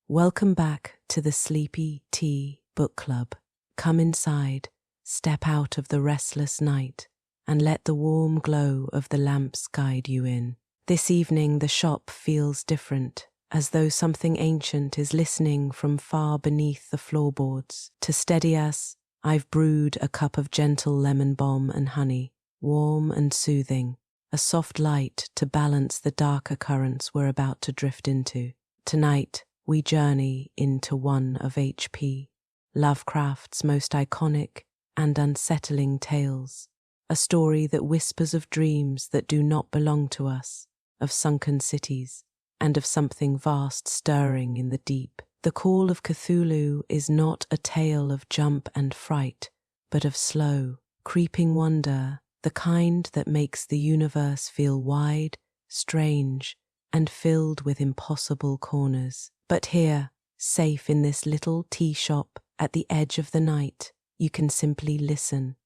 Welcome back to the Sleepy Tea Book Club. Come inside, step out of the restless night, and let the warm glow of the lamps guide you in. This evening the shop feels different, as though something ancient is listening from far beneath the floorboards. To steady us, I've brewed a cup of gentle lemon balm and honey, warm and soothing, a soft light to balance the darker currents we're about to drift into. Tonight, we journey into one of H.P. Lovecraft's most iconic and unsettling tales, a story that whispers of dreams that do not belong to us, of sunken cities, and of something vast stirring in the deep. The Call of Cthulhu is not a tale of jump and fright, but of slow, creeping wonder, the kind that makes the universe feel wide, strange, and filled with impossible corners. But here, safe in this little tea shop at the edge of the night, you can simply listen.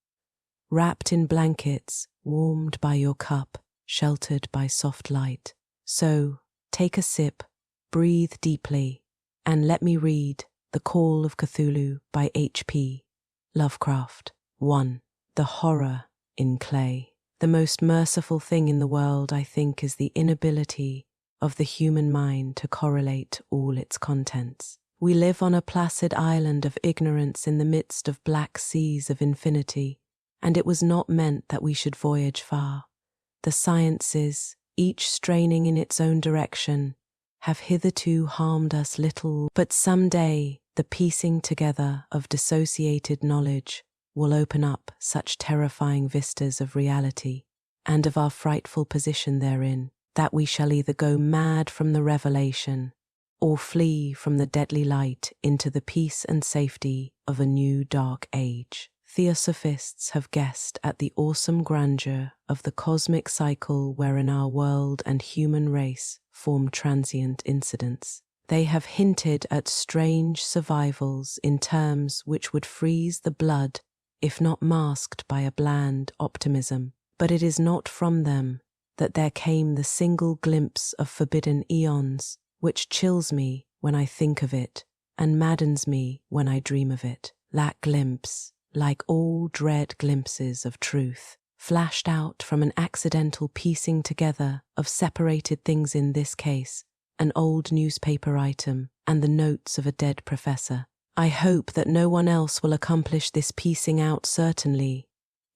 Wrapped in blankets, warmed by your cup, sheltered by soft light. So, take a sip, breathe deeply, and let me read The Call of Cthulhu by H.P. Lovecraft. 1. The Horror in Clay. The most merciful thing in the world, I think, is the inability of the human mind to correlate all its contents. We live on a placid island of ignorance in the midst of black seas of infinity, and it was not meant that we should voyage far. The sciences, each straining in its own direction, have hitherto harmed us little, but some day the piecing together of dissociated knowledge will open up such terrifying vistas of reality and of our frightful position therein, that we shall either go mad from the revelation or flee from the deadly light into the peace and safety of a new dark age. Theosophists have guessed at the awesome grandeur of the cosmic cycle wherein our world and human race form transient incidents. They have hinted at strange survivals in terms which would freeze the blood if not masked by a bland optimism. But it is not from them that there came the single glimpse of forbidden eons, which chills me when I think of it, and maddens me when I dream of it. That glimpse, like all dread glimpses of truth, flashed out from an accidental piecing together of separated things, in this case, an old newspaper item and the notes of a dead professor. I hope that no one else will accomplish this piecing out. Certainly,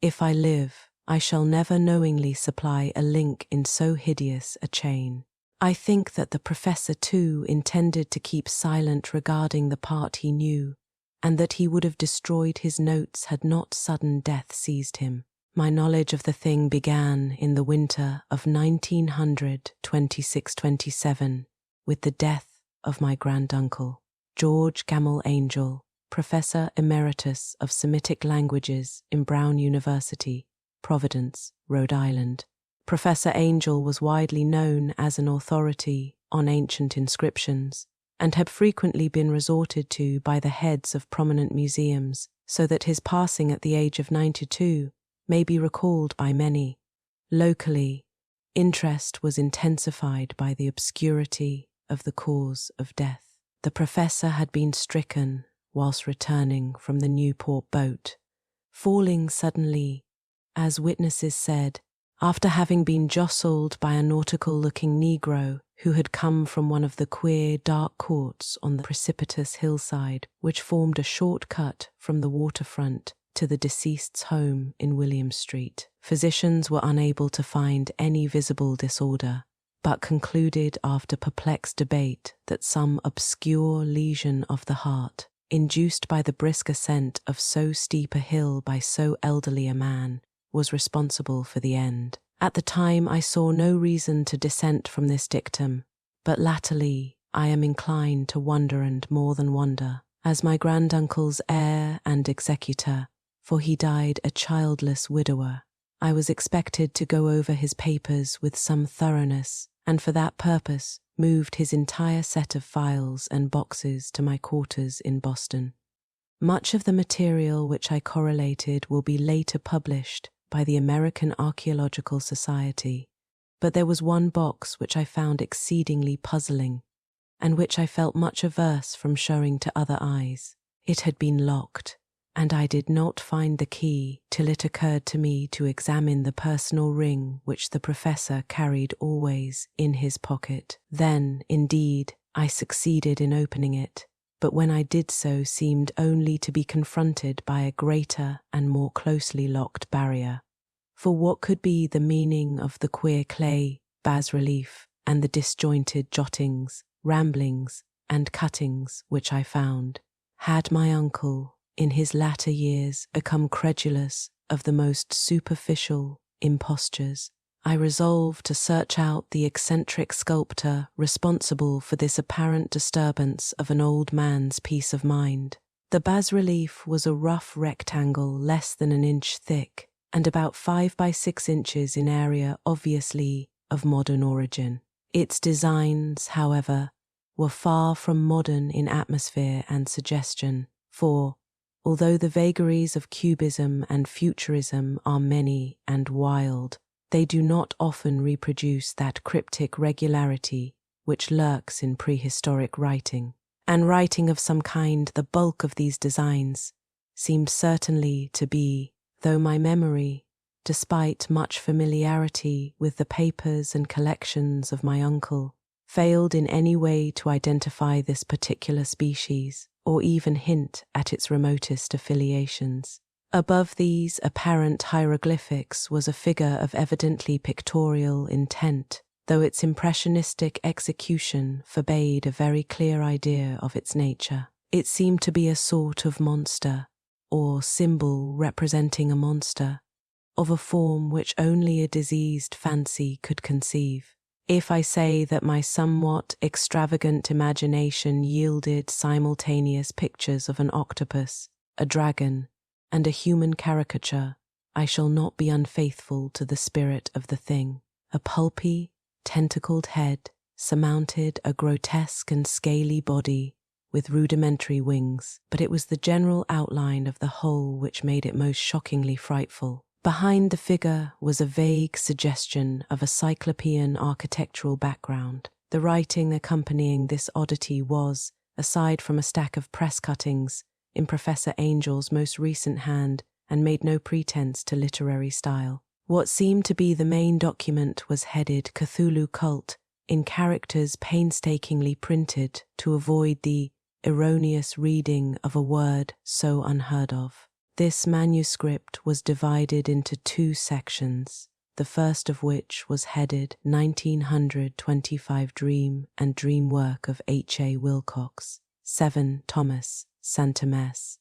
if I live, I shall never knowingly supply a link in so hideous a chain. I think that the professor, too, intended to keep silent regarding the part he knew, and that he would have destroyed his notes had not sudden death seized him. My knowledge of the thing began in the winter of 1926-27 with the death of my granduncle, George Gamble Angel, Professor Emeritus of Semitic Languages in Brown University, Providence, Rhode Island. Professor Angel was widely known as an authority on ancient inscriptions and had frequently been resorted to by the heads of prominent museums, so that his passing at the age of 92 may be recalled by many. Locally, interest was intensified by the obscurity of the cause of death. The professor had been stricken whilst returning from the Newport boat, falling suddenly, as witnesses said, after having been jostled by a nautical-looking Negro who had come from one of the queer, dark courts on the precipitous hillside which formed a short cut from the waterfront to the deceased's home in William Street. Physicians were unable to find any visible disorder, but concluded after perplexed debate that some obscure lesion of the heart, induced by the brisk ascent of so steep a hill by so elderly a man, was responsible for the end. At the time I saw no reason to dissent from this dictum, but latterly I am inclined to wonder, and more than wonder, as my granduncle's heir and executor, for he died a childless widower. I was expected to go over his papers with some thoroughness, and for that purpose moved his entire set of files and boxes to my quarters in Boston. Much of the material which I correlated will be later published by the American Archaeological Society, but there was one box which I found exceedingly puzzling, and which I felt much averse from showing to other eyes. It had been locked, and I did not find the key till it occurred to me to examine the personal ring which the professor carried always in his pocket. Then, indeed, I succeeded in opening it, but when I did so seemed only to be confronted by a greater and more closely locked barrier. For what could be the meaning of the queer clay bas-relief and the disjointed jottings, ramblings, and cuttings which I found? Had my uncle, in his latter years, become credulous of the most superficial impostures? I resolved to search out the eccentric sculptor responsible for this apparent disturbance of an old man's peace of mind. The bas-relief was a rough rectangle less than an inch thick and about 5 by 6 inches in area, obviously of modern origin. Its designs, however, were far from modern in atmosphere and suggestion, for, although the vagaries of cubism and futurism are many and wild, they do not often reproduce that cryptic regularity which lurks in prehistoric writing. And writing of some kind, the bulk of these designs seemed certainly to be, though my memory, despite much familiarity with the papers and collections of my uncle, failed in any way to identify this particular species, or even hint at its remotest affiliations. Above these apparent hieroglyphics was a figure of evidently pictorial intent, though its impressionistic execution forbade a very clear idea of its nature. It seemed to be a sort of monster, or symbol representing a monster, of a form which only a diseased fancy could conceive. If I say that my somewhat extravagant imagination yielded simultaneous pictures of an octopus, a dragon, and a human caricature, I shall not be unfaithful to the spirit of the thing. A pulpy, tentacled head surmounted a grotesque and scaly body with rudimentary wings, but it was the general outline of the whole which made it most shockingly frightful. Behind the figure was a vague suggestion of a cyclopean architectural background. The writing accompanying this oddity was, aside from a stack of press cuttings, in Professor Angel's most recent hand, and made no pretense to literary style. What seemed to be the main document was headed Cthulhu Cult, in characters painstakingly printed to avoid the erroneous reading of a word so unheard of. This manuscript was divided into 2 sections, the first of which was headed 1925 Dream and Dream Work of H.A. Wilcox, 7 Thomas, Saint-Thomas,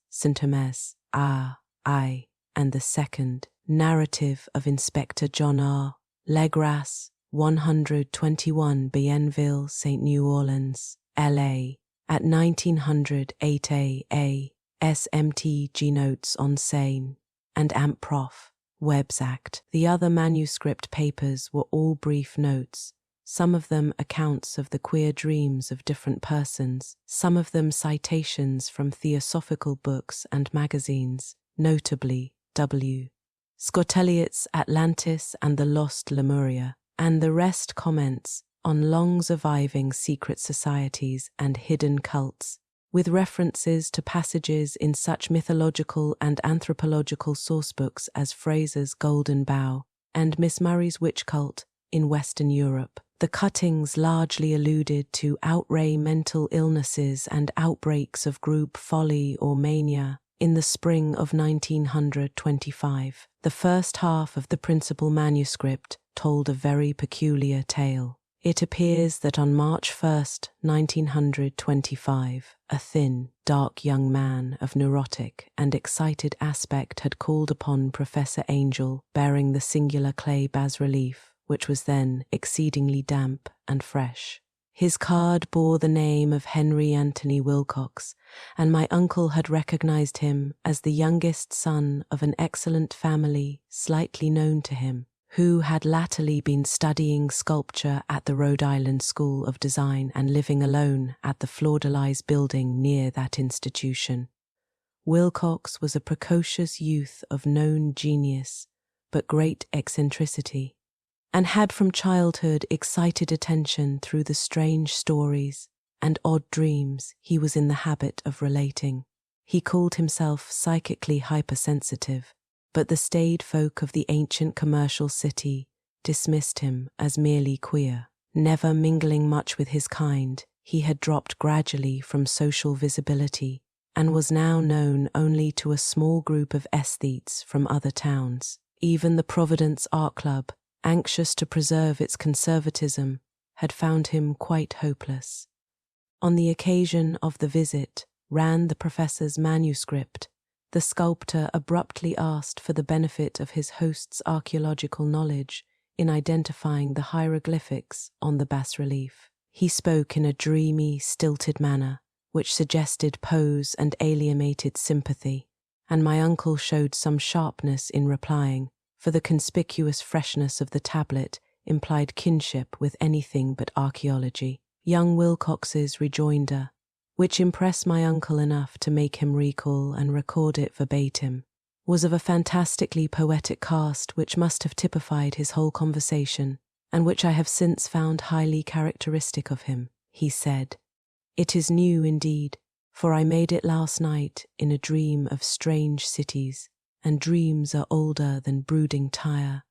I, and the second, Narrative of Inspector John R. Legras, 121 Bienville, St. New Orleans, L.A., at 1900 8A, SMT Notes on Seine, and Amp Prof. Webb's Act. The other manuscript papers were all brief notes, some of them accounts of the queer dreams of different persons, some of them citations from theosophical books and magazines, notably W. Scott Eliot's Atlantis and the Lost Lemuria, and the rest comments on long-surviving secret societies and hidden cults, with references to passages in such mythological and anthropological sourcebooks as Fraser's Golden Bough and Miss Murray's Witch Cult in Western Europe. The cuttings largely alluded to outre mental illnesses and outbreaks of group folly or mania in the spring of 1925. The first half of the principal manuscript told a very peculiar tale. It appears that on March 1st, 1925, a thin, dark young man of neurotic and excited aspect had called upon Professor Angel, bearing the singular clay bas-relief, which was then exceedingly damp and fresh. His card bore the name of Henry Anthony Wilcox, and my uncle had recognized him as the youngest son of an excellent family slightly known to him, who had latterly been studying sculpture at the Rhode Island School of Design and living alone at the Fleur-de-Lis building near that institution. Wilcox was a precocious youth of known genius, but great eccentricity, and had from childhood excited attention through the strange stories and odd dreams he was in the habit of relating. He called himself psychically hypersensitive, but the staid folk of the ancient commercial city dismissed him as merely queer. Never mingling much with his kind, he had dropped gradually from social visibility and was now known only to a small group of aesthetes from other towns. Even the Providence Art Club, anxious to preserve its conservatism, had found him quite hopeless. On the occasion of the visit ran the professor's manuscript. The sculptor abruptly asked for the benefit of his host's archaeological knowledge in identifying the hieroglyphics on the bas-relief. He spoke in a dreamy, stilted manner, which suggested pose and alienated sympathy, and my uncle showed some sharpness in replying, for the conspicuous freshness of the tablet implied kinship with anything but archaeology. Young Wilcox's rejoinder, which impressed my uncle enough to make him recall and record it verbatim, was of a fantastically poetic cast which must have typified his whole conversation, and which I have since found highly characteristic of him. He said, "It is new indeed, for I made it last night in a dream of strange cities, and dreams are older than brooding Tyre,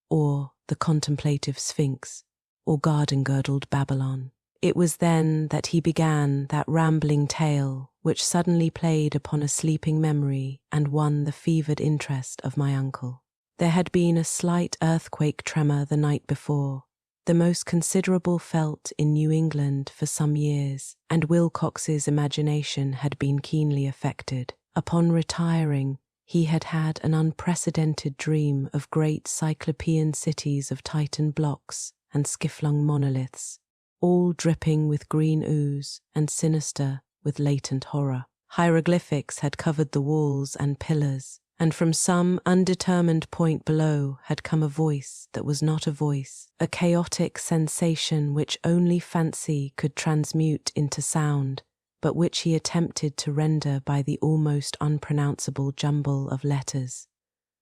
or the contemplative Sphinx, or garden-girdled Babylon." It was then that he began that rambling tale which suddenly played upon a sleeping memory and won the fevered interest of my uncle. There had been a slight earthquake tremor the night before, the most considerable felt in New England for some years, and Wilcox's imagination had been keenly affected. Upon retiring, he had had an unprecedented dream of great cyclopean cities of Titan blocks and skiff-flung monoliths, all dripping with green ooze and sinister with latent horror. Hieroglyphics had covered the walls and pillars, and from some undetermined point below had come a voice that was not a voice, a chaotic sensation which only fancy could transmute into sound, but which he attempted to render by the almost unpronounceable jumble of letters.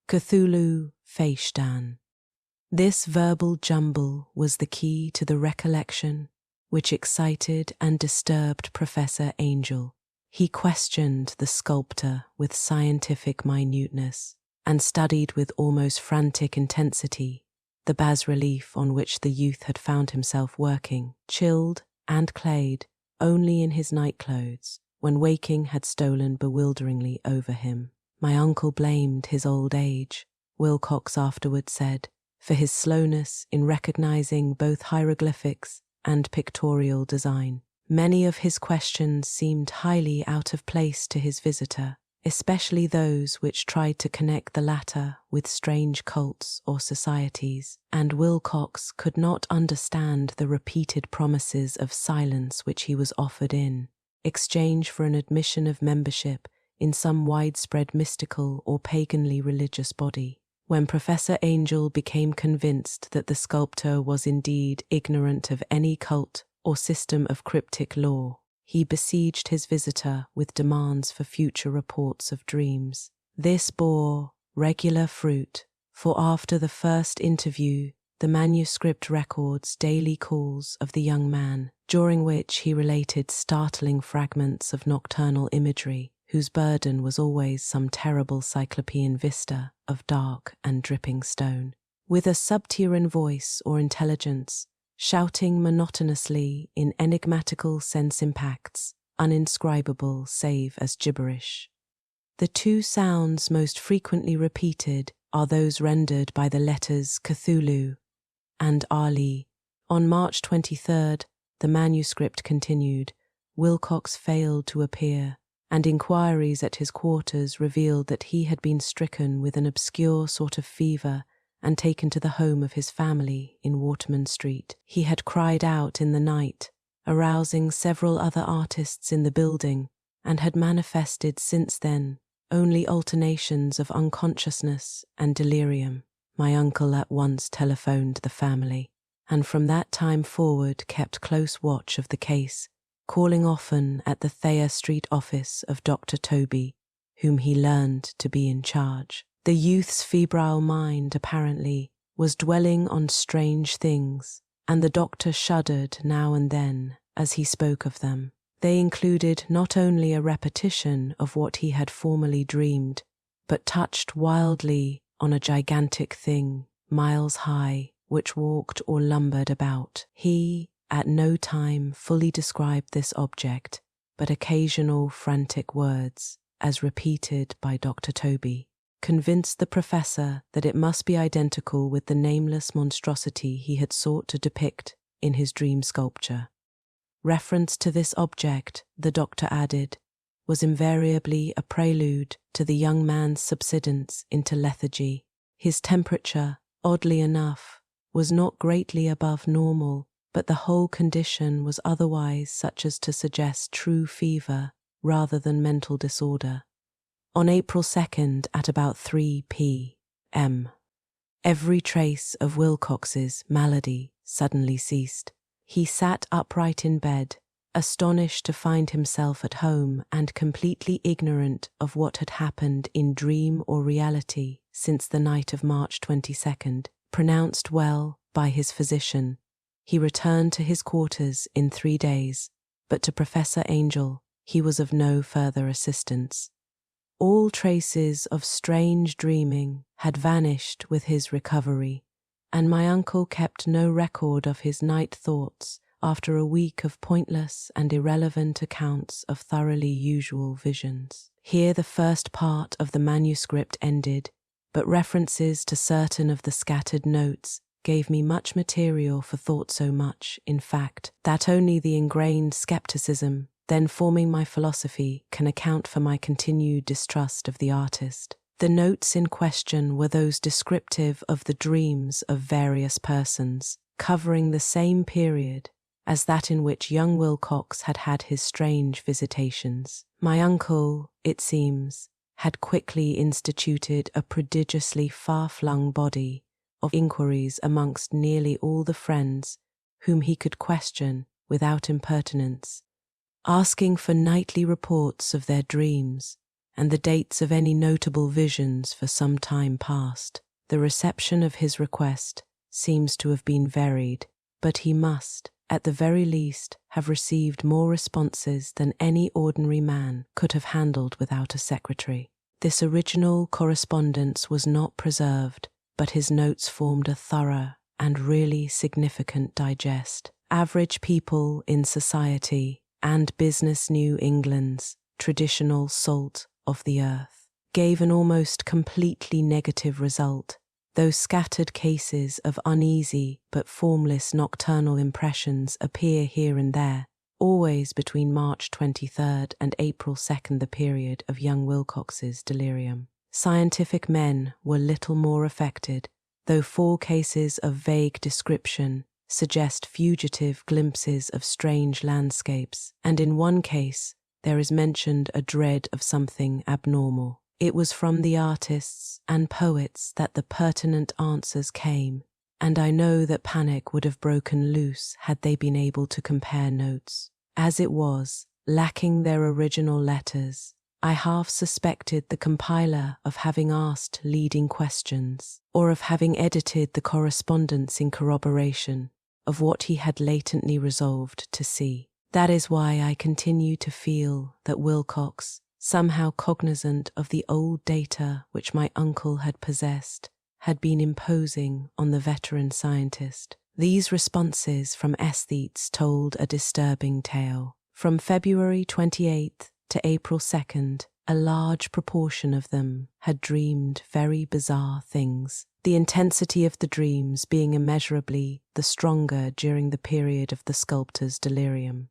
Cthulhu Feishtan. This verbal jumble was the key to the recollection which excited and disturbed Professor Angel. He questioned the sculptor with scientific minuteness and studied with almost frantic intensity the bas-relief on which the youth had found himself working, chilled and clayed only in his nightclothes, when waking had stolen bewilderingly over him. My uncle blamed his old age, Wilcox afterward said, for his slowness in recognizing both hieroglyphics and pictorial design. Many of his questions seemed highly out of place to his visitor, especially those which tried to connect the latter with strange cults or societies, and Wilcox could not understand the repeated promises of silence which he was offered in exchange for an admission of membership in some widespread mystical or paganly religious body. When Professor Angel became convinced that the sculptor was indeed ignorant of any cult or system of cryptic lore, he besieged his visitor with demands for future reports of dreams. This bore regular fruit, for after the first interview, the manuscript records daily calls of the young man, during which he related startling fragments of nocturnal imagery, whose burden was always some terrible cyclopean vista of dark and dripping stone. With a subterranean voice or intelligence, shouting monotonously in enigmatical sense impacts, uninscribable save as gibberish. The two sounds most frequently repeated are those rendered by the letters Cthulhu and Ali. On March 23rd, the manuscript continued, Wilcox failed to appear, and inquiries at his quarters revealed that he had been stricken with an obscure sort of fever and taken to the home of his family in Waterman Street. He had cried out in the night, arousing several other artists in the building, and had manifested since then only alternations of unconsciousness and delirium. My uncle at once telephoned the family, and from that time forward kept close watch of the case, calling often at the Thayer Street office of Dr. Toby, whom he learned to be in charge. The youth's febrile mind, apparently, was dwelling on strange things, and the doctor shuddered now and then as he spoke of them. They included not only a repetition of what he had formerly dreamed, but touched wildly on a gigantic thing, miles high, which walked or lumbered about. He, at no time, fully described this object, but occasional frantic words, as repeated by Dr. Toby, convinced the professor that it must be identical with the nameless monstrosity he had sought to depict in his dream sculpture. Reference to this object, the doctor added, was invariably a prelude to the young man's subsidence into lethargy. His temperature, oddly enough, was not greatly above normal, but the whole condition was otherwise such as to suggest true fever rather than mental disorder. On April 2nd at about 3 p.m., every trace of Wilcox's malady suddenly ceased. He sat upright in bed, astonished to find himself at home and completely ignorant of what had happened in dream or reality since the night of March 22nd. Pronounced well by his physician, he returned to his quarters in 3 days, but to Professor Angel he was of no further assistance. All traces of strange dreaming had vanished with his recovery, and my uncle kept no record of his night thoughts after a week of pointless and irrelevant accounts of thoroughly usual visions. Here the first part of the manuscript ended, but references to certain of the scattered notes gave me much material for thought, so much, in fact, that only the ingrained skepticism then forming my philosophy can account for my continued distrust of the artist. The notes in question were those descriptive of the dreams of various persons, covering the same period as that in which young Wilcox had had his strange visitations. My uncle, it seems, had quickly instituted a prodigiously far-flung body of inquiries amongst nearly all the friends whom he could question without impertinence, asking for nightly reports of their dreams and the dates of any notable visions for some time past. The reception of his request seems to have been varied, but he must, at the very least, have received more responses than any ordinary man could have handled without a secretary. This original correspondence was not preserved, but his notes formed a thorough and really significant digest. Average people in society and business New England's traditional salt of the earth gave an almost completely negative result, though scattered cases of uneasy but formless nocturnal impressions appear here and there, always between March 23rd and April 2nd, the period of young Wilcox's delirium. Scientific men were little more affected, though 4 cases of vague description suggest fugitive glimpses of strange landscapes, and in one case there is mentioned a dread of something abnormal. It was from the artists and poets that the pertinent answers came, and I know that panic would have broken loose had they been able to compare notes. As it was, lacking their original letters, I half suspected the compiler of having asked leading questions, or of having edited the correspondence in corroboration of what he had latently resolved to see. That is why I continue to feel that Wilcox, somehow cognizant of the old data which my uncle had possessed, had been imposing on the veteran scientist. These responses from aesthetes told a disturbing tale. From February 28th to April 2nd, a large proportion of them had dreamed very bizarre things, the intensity of the dreams being immeasurably the stronger during the period of the sculptor's delirium.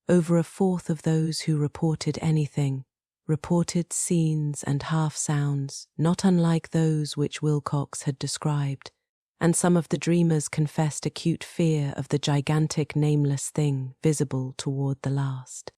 Over a fourth of those who reported anything reported scenes and half-sounds not unlike those which Wilcox had described, and some of the dreamers confessed acute fear of the gigantic nameless thing visible toward the last.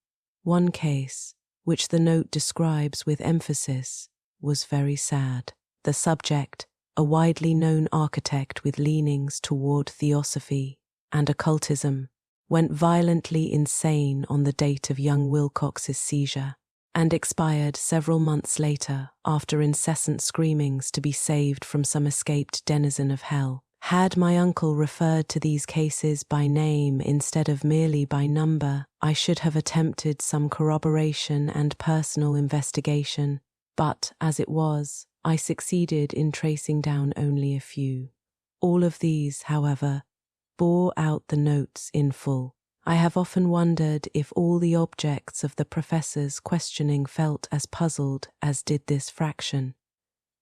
One case, which the note describes with emphasis, was very sad. The subject, a widely known architect with leanings toward theosophy and occultism, went violently insane on the date of young Wilcox's seizure, and expired several months later after incessant screamings to be saved from some escaped denizen of hell. Had my uncle referred to these cases by name instead of merely by number, I should have attempted some corroboration and personal investigation, but, as it was, I succeeded in tracing down only a few. All of these, however, bore out the notes in full. I have often wondered if all the objects of the professor's questioning felt as puzzled as did this fraction.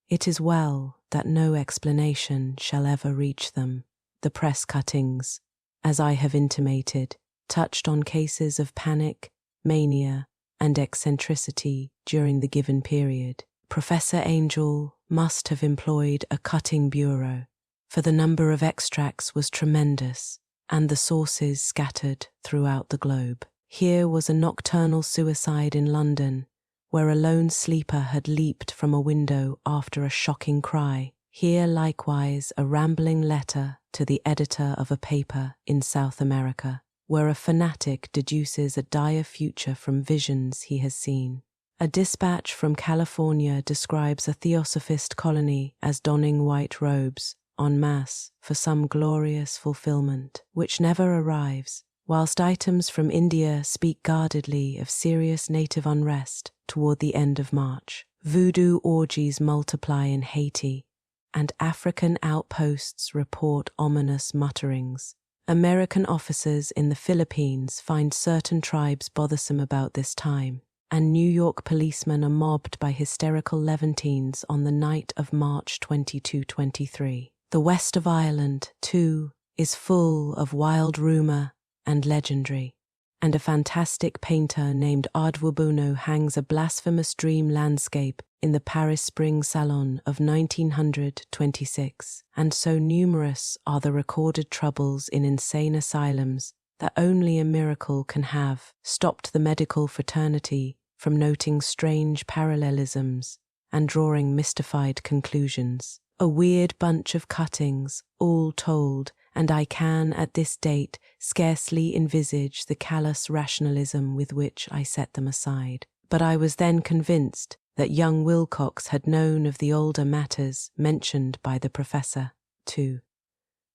It is well that no explanation shall ever reach them. The press cuttings, as I have intimated, touched on cases of panic, mania, and eccentricity during the given period. Professor Angel must have employed a cutting bureau, for the number of extracts was tremendous, and the sources scattered throughout the globe. Here was a nocturnal suicide in London, where a lone sleeper had leaped from a window after a shocking cry. Here likewise a rambling letter to the editor of a paper in South America, where a fanatic deduces a dire future from visions he has seen. A dispatch from California describes a theosophist colony as donning white robes en masse for some glorious fulfillment, which never arrives, whilst items from India speak guardedly of serious native unrest toward the end of March. Voodoo orgies multiply in Haiti, and African outposts report ominous mutterings. American officers in the Philippines find certain tribes bothersome about this time, and New York policemen are mobbed by hysterical Levantines on the night of March 22-23. The west of Ireland, too, is full of wild rumour and legendary, and a fantastic painter named Ardwabuno hangs a blasphemous dream landscape in the Paris Spring Salon of 1926, and so numerous are the recorded troubles in insane asylums that only a miracle can have stopped the medical fraternity from noting strange parallelisms and drawing mystified conclusions. A weird bunch of cuttings, all told, and I can, at this date, scarcely envisage the callous rationalism with which I set them aside. But I was then convinced that young Wilcox had known of the older matters mentioned by the professor, too.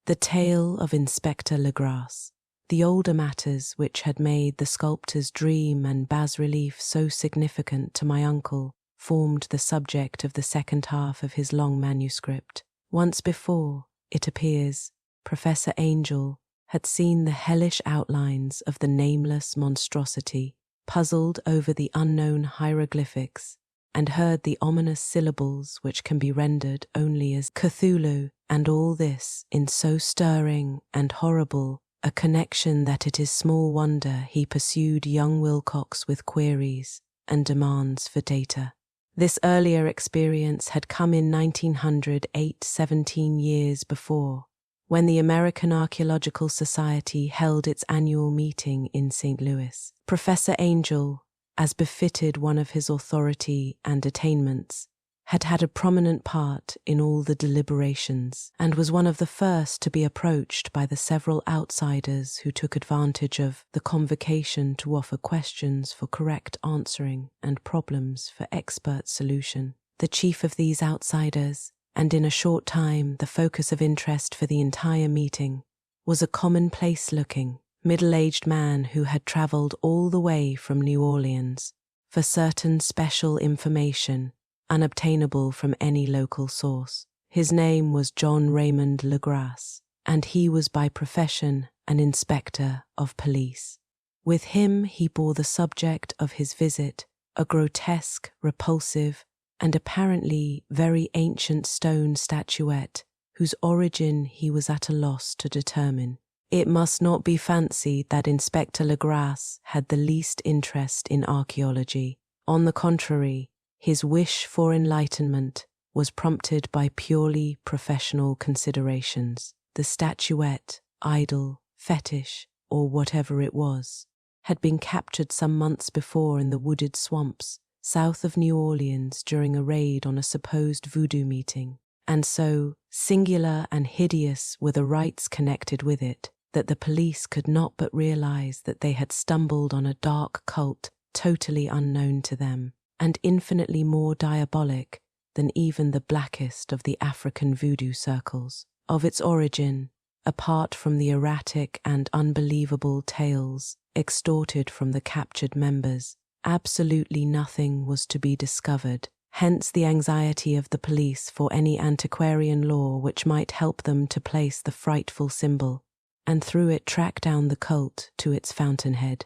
The tale of Inspector Legrasse, the older matters which had made the sculptor's dream and bas-relief so significant to my uncle, formed the subject of the second half of his long manuscript. Once before, it appears, Professor Angel had seen the hellish outlines of the nameless monstrosity, puzzled over the unknown hieroglyphics, and heard the ominous syllables which can be rendered only as Cthulhu, and all this in so stirring and horrible a connection that it is small wonder he pursued young Wilcox with queries and demands for data. This earlier experience had come in 1908, 17 years before, when the American Archaeological Society held its annual meeting in St. Louis. Professor Angel, as befitted one of his authority and attainments, had had a prominent part in all the deliberations, and was one of the first to be approached by the several outsiders who took advantage of the convocation to offer questions for correct answering and problems for expert solution. The chief of these outsiders, and in a short time the focus of interest for the entire meeting, was a commonplace-looking, middle-aged man who had travelled all the way from New Orleans for certain special information unobtainable from any local source. His name was John Raymond Legrasse, and he was by profession an inspector of police. With him he bore the subject of his visit, a grotesque, repulsive, and apparently very ancient stone statuette, whose origin he was at a loss to determine. It must not be fancied that Inspector Legrasse had the least interest in archaeology. On the contrary, his wish for enlightenment was prompted by purely professional considerations. The statuette, idol, fetish, or whatever it was, had been captured some months before in the wooded swamps south of New Orleans during a raid on a supposed voodoo meeting, and so singular and hideous were the rites connected with it that the police could not but realize that they had stumbled on a dark cult totally unknown to them, and infinitely more diabolic than even the blackest of the African voodoo circles. of its origin, apart from the erratic and unbelievable tales extorted from the captured members, absolutely nothing was to be discovered. Hence the anxiety of the police for any antiquarian lore which might help them to place the frightful symbol, and through it track down the cult to its fountainhead.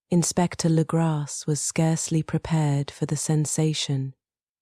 Inspector Legrasse was scarcely prepared for the sensation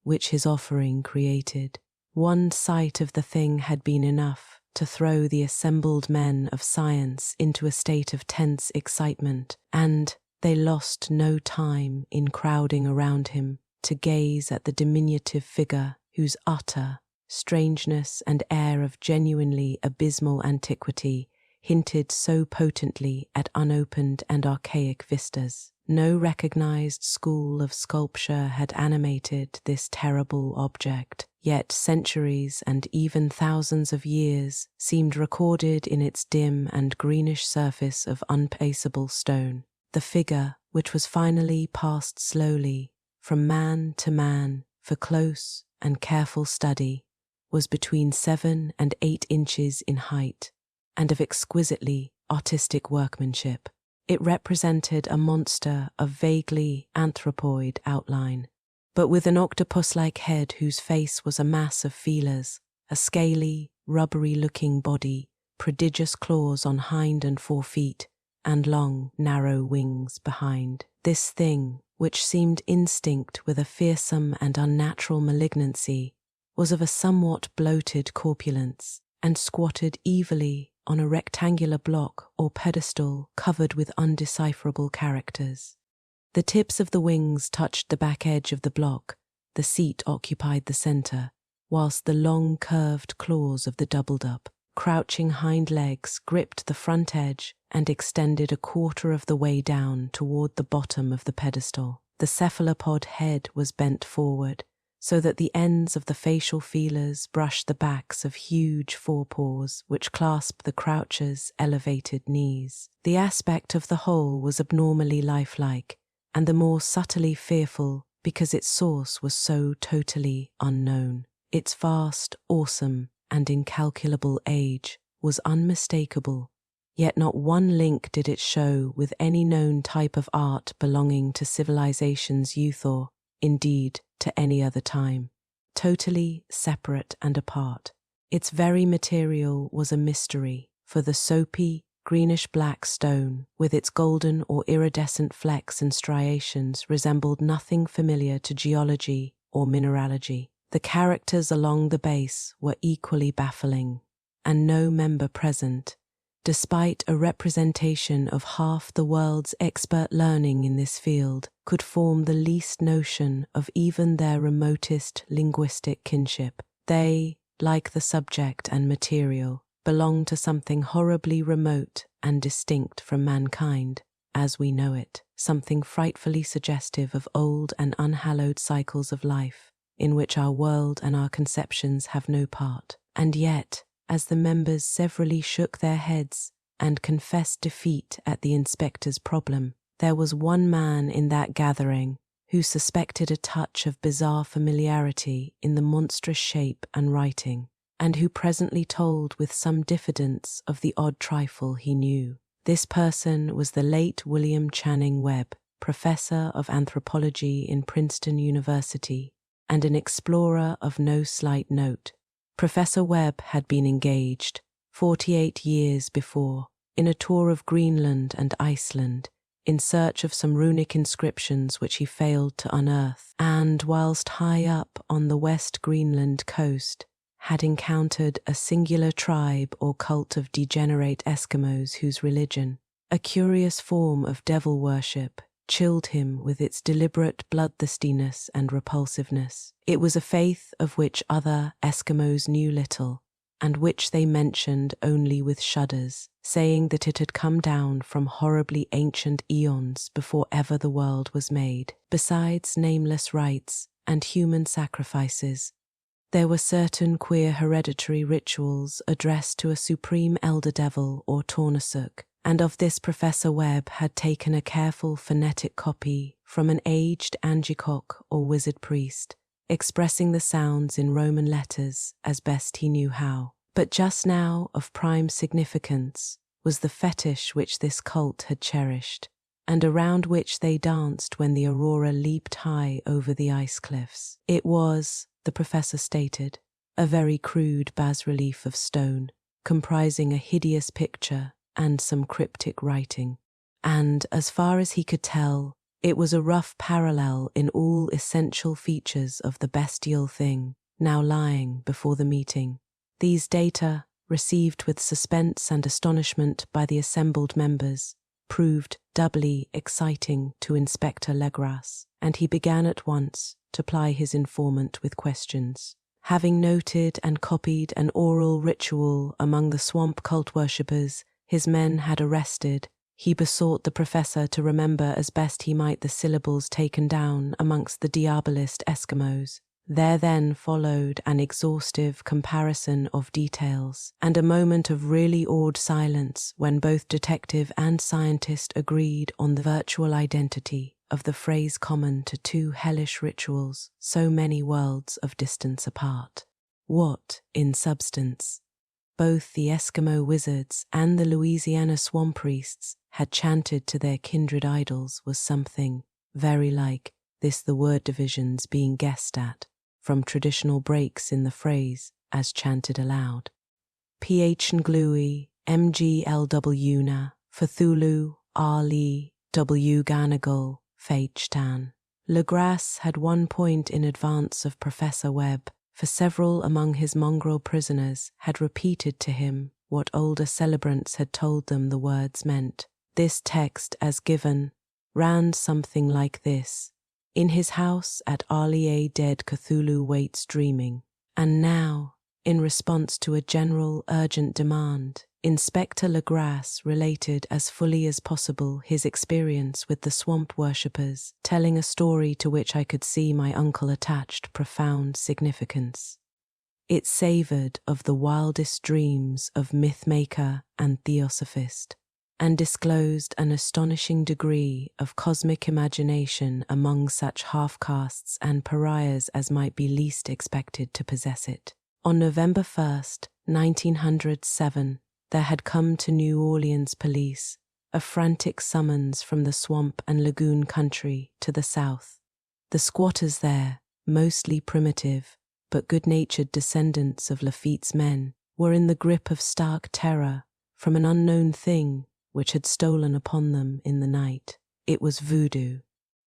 which his offering created. One sight of the thing had been enough to throw the assembled men of science into a state of tense excitement, and they lost no time in crowding around him to gaze at the diminutive figure whose utter strangeness and air of genuinely abysmal antiquity hinted so potently at unopened and archaic vistas. No recognized school of sculpture had animated this terrible object, yet centuries and even thousands of years seemed recorded in its dim and greenish surface of unpaceable stone. The figure, which was finally passed slowly from man to man for close and careful study, was between 7 and 8 inches in height and of exquisitely artistic workmanship. It represented a monster of vaguely anthropoid outline, but with an octopus-like head whose face was a mass of feelers, a scaly, rubbery-looking body, prodigious claws on hind and fore feet, and long, narrow wings behind. This thing, which seemed instinct with a fearsome and unnatural malignancy, was of a somewhat bloated corpulence, and squatted evilly on a rectangular block or pedestal covered with undecipherable characters. The tips of the wings touched the back edge of the block, the seat occupied the center, whilst the long curved claws of the doubled-up, crouching hind legs gripped the front edge and extended a quarter of the way down toward the bottom of the pedestal. The cephalopod head was bent forward, so that the ends of the facial feelers brushed the backs of huge forepaws which clasped the croucher's elevated knees. The aspect of the whole was abnormally lifelike, and the more subtly fearful because its source was so totally unknown. Its vast, awesome, and incalculable age was unmistakable, yet not one link did it show with any known type of art belonging to civilization's youth or, indeed, to any other time. Totally separate and apart, its very material was a mystery, for the soapy, greenish-black stone, with its golden or iridescent flecks and striations, resembled nothing familiar to geology or mineralogy. The characters along the base were equally baffling, and no member present, despite a representation of half the world's expert learning in this field, could form the least notion of even their remotest linguistic kinship. They, like the subject and material, belong to something horribly remote and distinct from mankind, as we know it, something frightfully suggestive of old and unhallowed cycles of life, in which our world and our conceptions have no part. And yet, as the members severally shook their heads and confessed defeat at the inspector's problem, there was one man in that gathering who suspected a touch of bizarre familiarity in the monstrous shape and writing, and who presently told with some diffidence of the odd trifle he knew. This person was the late William Channing Webb, professor of anthropology in Princeton University, and an explorer of no slight note. Professor Webb had been engaged, 48 years before, in a tour of Greenland and Iceland, in search of some runic inscriptions which he failed to unearth, and whilst high up on the West Greenland coast, had encountered a singular tribe or cult of degenerate Eskimos whose religion, a curious form of devil worship, chilled him with its deliberate bloodthirstiness and repulsiveness. It was a faith of which other Eskimos knew little, and which they mentioned only with shudders, saying that it had come down from horribly ancient eons before ever the world was made. Besides nameless rites and human sacrifices, there were certain queer hereditary rituals addressed to a supreme elder devil or Tornasuk, and of this Professor Webb had taken a careful phonetic copy from an aged Angikok or wizard priest, expressing the sounds in Roman letters as best he knew how. But just now of prime significance was the fetish which this cult had cherished, and around which they danced when the aurora leaped high over the ice cliffs. It was, the professor stated, a very crude bas-relief of stone, comprising a hideous picture and some cryptic writing. And, as far as he could tell, it was a rough parallel in all essential features of the bestial thing now lying before the meeting. These data, received with suspense and astonishment by the assembled members, proved doubly exciting to Inspector Legras, and he began at once to ply his informant with questions. Having noted and copied an oral ritual among the swamp cult worshippers his men had arrested, he besought the professor to remember as best he might the syllables taken down amongst the diabolist Eskimos. There then followed an exhaustive comparison of details, and a moment of really awed silence when both detective and scientist agreed on the virtual identity of the phrase common to two hellish rituals so many worlds of distance apart. What, in substance, both the Eskimo wizards and the Louisiana swamp priests had chanted to their kindred idols was something very like this, the word divisions being guessed at from traditional breaks in the phrase as chanted aloud. Ph Nglui, MGLWna, Cthulhu, Ali, W Ganagal, Feichtan. Legras had 1 point in advance of Professor Webb, for several among his mongrel prisoners had repeated to him what older celebrants had told them the words meant. This text, as given, ran something like this. In his house at Arlie dead Cthulhu waits dreaming. And now, in response to a general urgent demand, Inspector Legras related as fully as possible his experience with the swamp worshippers, telling a story to which I could see my uncle attached profound significance. It savoured of the wildest dreams of myth-maker and theosophist, and disclosed an astonishing degree of cosmic imagination among such half-castes and pariahs as might be least expected to possess it. On November 1st, 1907, there had come to New Orleans police a frantic summons from the swamp and lagoon country to the south. The squatters there, mostly primitive but good-natured descendants of Lafitte's men, were in the grip of stark terror from an unknown thing which had stolen upon them in the night. It was voodoo,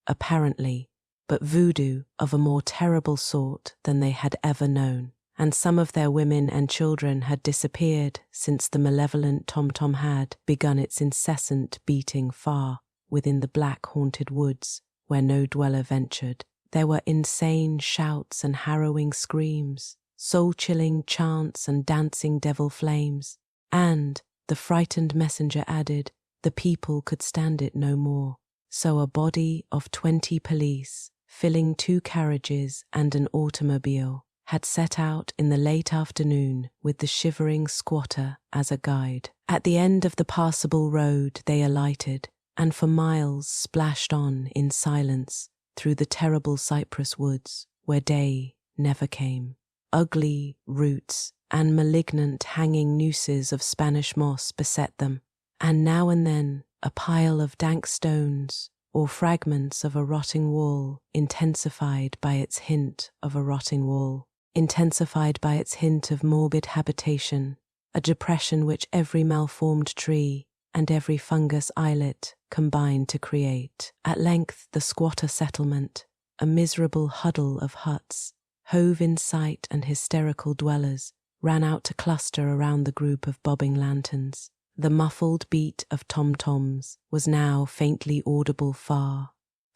apparently, but voodoo of a more terrible sort than they had ever known, and some of their women and children had disappeared since the malevolent tom-tom had begun its incessant beating far within the black haunted woods where no dweller ventured. There were insane shouts and harrowing screams, soul-chilling chants and dancing devil flames, and, the frightened messenger added, the people could stand it no more. So a body of 20 police, filling 2 carriages and an automobile, had set out in the late afternoon with the shivering squatter as a guide. At the end of the passable road they alighted, and for miles splashed on in silence through the terrible cypress woods where day never came. Ugly roots and malignant hanging nooses of Spanish moss beset them, and now and then a pile of dank stones or fragments of a rotting wall intensified by its hint of a rotting wall, intensified by its hint of morbid habitation, a depression which every malformed tree and every fungus islet combined to create. At length the squatter settlement, a miserable huddle of huts, hove in sight, and hysterical dwellers ran out to cluster around the group of bobbing lanterns. The muffled beat of tom-toms was now faintly audible far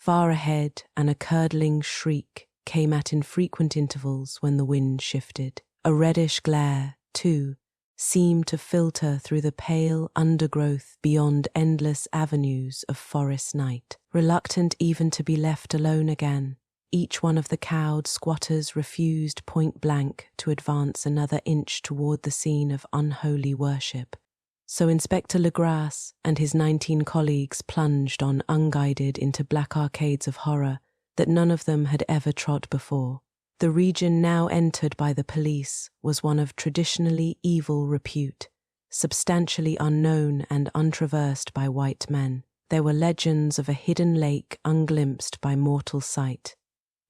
ahead, and a curdling shriek came at infrequent intervals when the wind shifted. A reddish glare, too, seemed to filter through the pale undergrowth beyond endless avenues of forest night. Reluctant even to be left alone again, each one of the cowed squatters refused point-blank to advance another inch toward the scene of unholy worship. So Inspector Legras and his 19 colleagues plunged on unguided into black arcades of horror that none of them had ever trod before. The region now entered by the police was one of traditionally evil repute, substantially unknown and untraversed by white men. There were legends of a hidden lake unglimpsed by mortal sight,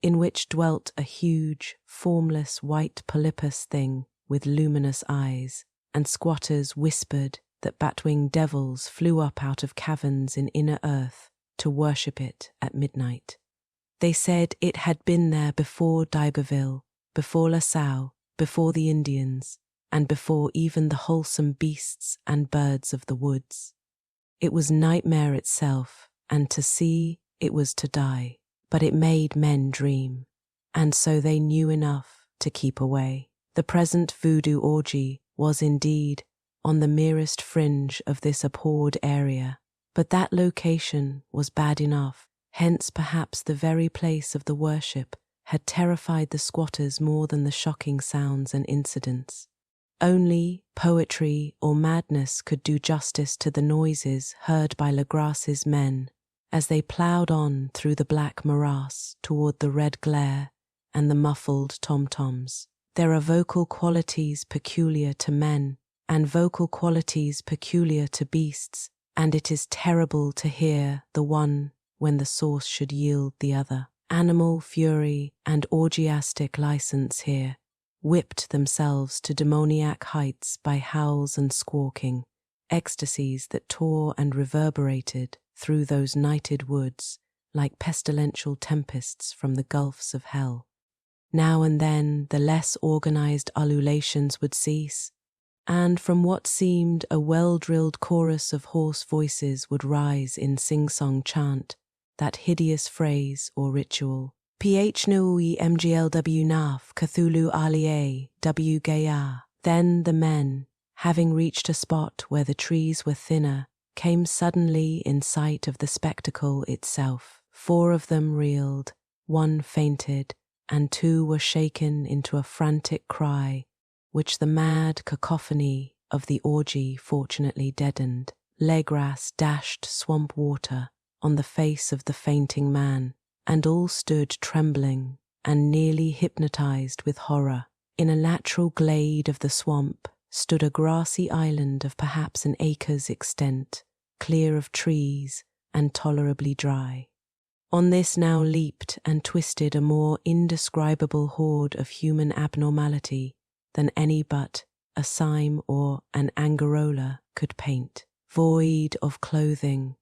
in which dwelt a huge, formless white polypus thing with luminous eyes, and squatters whispered that bat-winged devils flew up out of caverns in inner earth to worship it at midnight. They said it had been there before d'Iberville, before La Salle, before the Indians, and before even the wholesome beasts and birds of the woods. It was nightmare itself, and to see it was to die, but it made men dream, and so they knew enough to keep away. The present voodoo orgy was indeed on the merest fringe of this abhorred area, but that location was bad enough. Hence perhaps the very place of the worship had terrified the squatters more than the shocking sounds and incidents. Only poetry or madness could do justice to the noises heard by Legras's men as they ploughed on through the black morass toward the red glare and the muffled tom-toms. There are vocal qualities peculiar to men and vocal qualities peculiar to beasts, and it is terrible to hear the one when the source should yield the other. Animal fury and orgiastic license here whipped themselves to demoniac heights by howls and squawking, ecstasies that tore and reverberated through those nighted woods like pestilential tempests from the gulfs of hell. Now and then the less organized ululations would cease, and from what seemed a well-drilled chorus of hoarse voices would rise in sing-song chant that hideous phrase or ritual. Phnui mglw naf Cthulhu alie w gaya. Then the men, having reached a spot where the trees were thinner, came suddenly in sight of the spectacle itself. 4 of them reeled, 1 fainted, and 2 were shaken into a frantic cry, which the mad cacophony of the orgy fortunately deadened. Legras dashed swamp water on the face of the fainting man, and all stood trembling and nearly hypnotized with horror. In a lateral glade of the swamp stood a grassy island of perhaps an acre's extent, clear of trees and tolerably dry. On this now leaped and twisted a more indescribable horde of human abnormality than any but a Sime or an Angarola could paint. Void of clothing,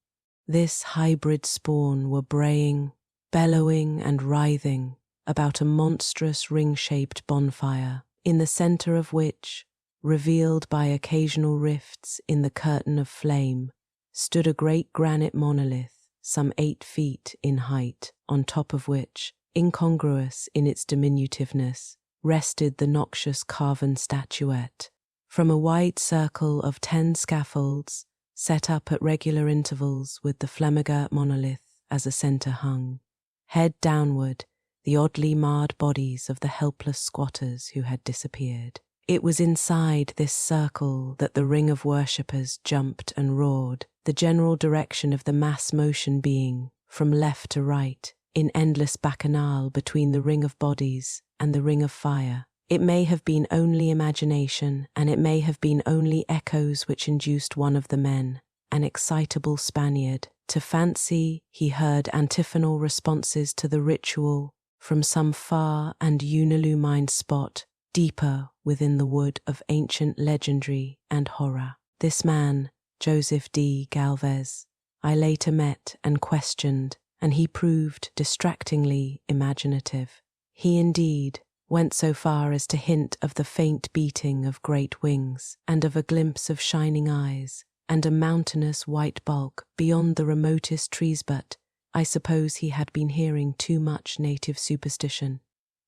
this hybrid spawn were braying, bellowing and writhing about a monstrous ring-shaped bonfire, in the center of which, revealed by occasional rifts in the curtain of flame, stood a great granite monolith, some 8 feet in height, on top of which, incongruous in its diminutiveness, rested the noxious carven statuette. From a wide circle of 10 scaffolds, set up at regular intervals with the Flemiger monolith as a center hung, head downward, the oddly marred bodies of the helpless squatters who had disappeared. It was inside this circle that the ring of worshippers jumped and roared, the general direction of the mass motion being, from left to right, in endless bacchanal between the ring of bodies and the ring of fire. It may have been only imagination, and it may have been only echoes which induced one of the men, an excitable Spaniard, to fancy he heard antiphonal responses to the ritual from some far and unillumined spot deeper within the wood of ancient legendary and horror. This man, Joseph D. Galvez, I later met and questioned, and he proved distractingly imaginative. He indeed went so far as to hint of the faint beating of great wings, and of a glimpse of shining eyes, and a mountainous white bulk beyond the remotest trees, but I suppose he had been hearing too much native superstition.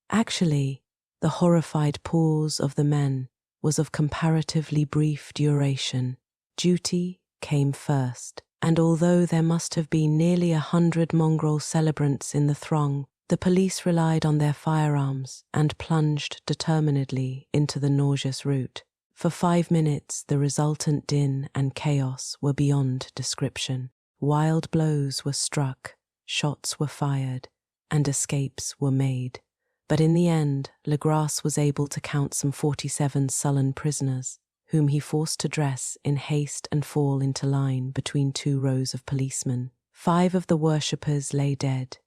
Actually, the horrified pause of the men was of comparatively brief duration. Duty came first, and although there must have been nearly 100 mongrel celebrants in the throng, the police relied on their firearms and plunged determinedly into the nauseous route. For 5 minutes, the resultant din and chaos were beyond description. Wild blows were struck, shots were fired, and escapes were made. But in the end, Legras was able to count some 47 sullen prisoners, whom he forced to dress in haste and fall into line between 2 rows of policemen. 5 of the worshippers lay dead,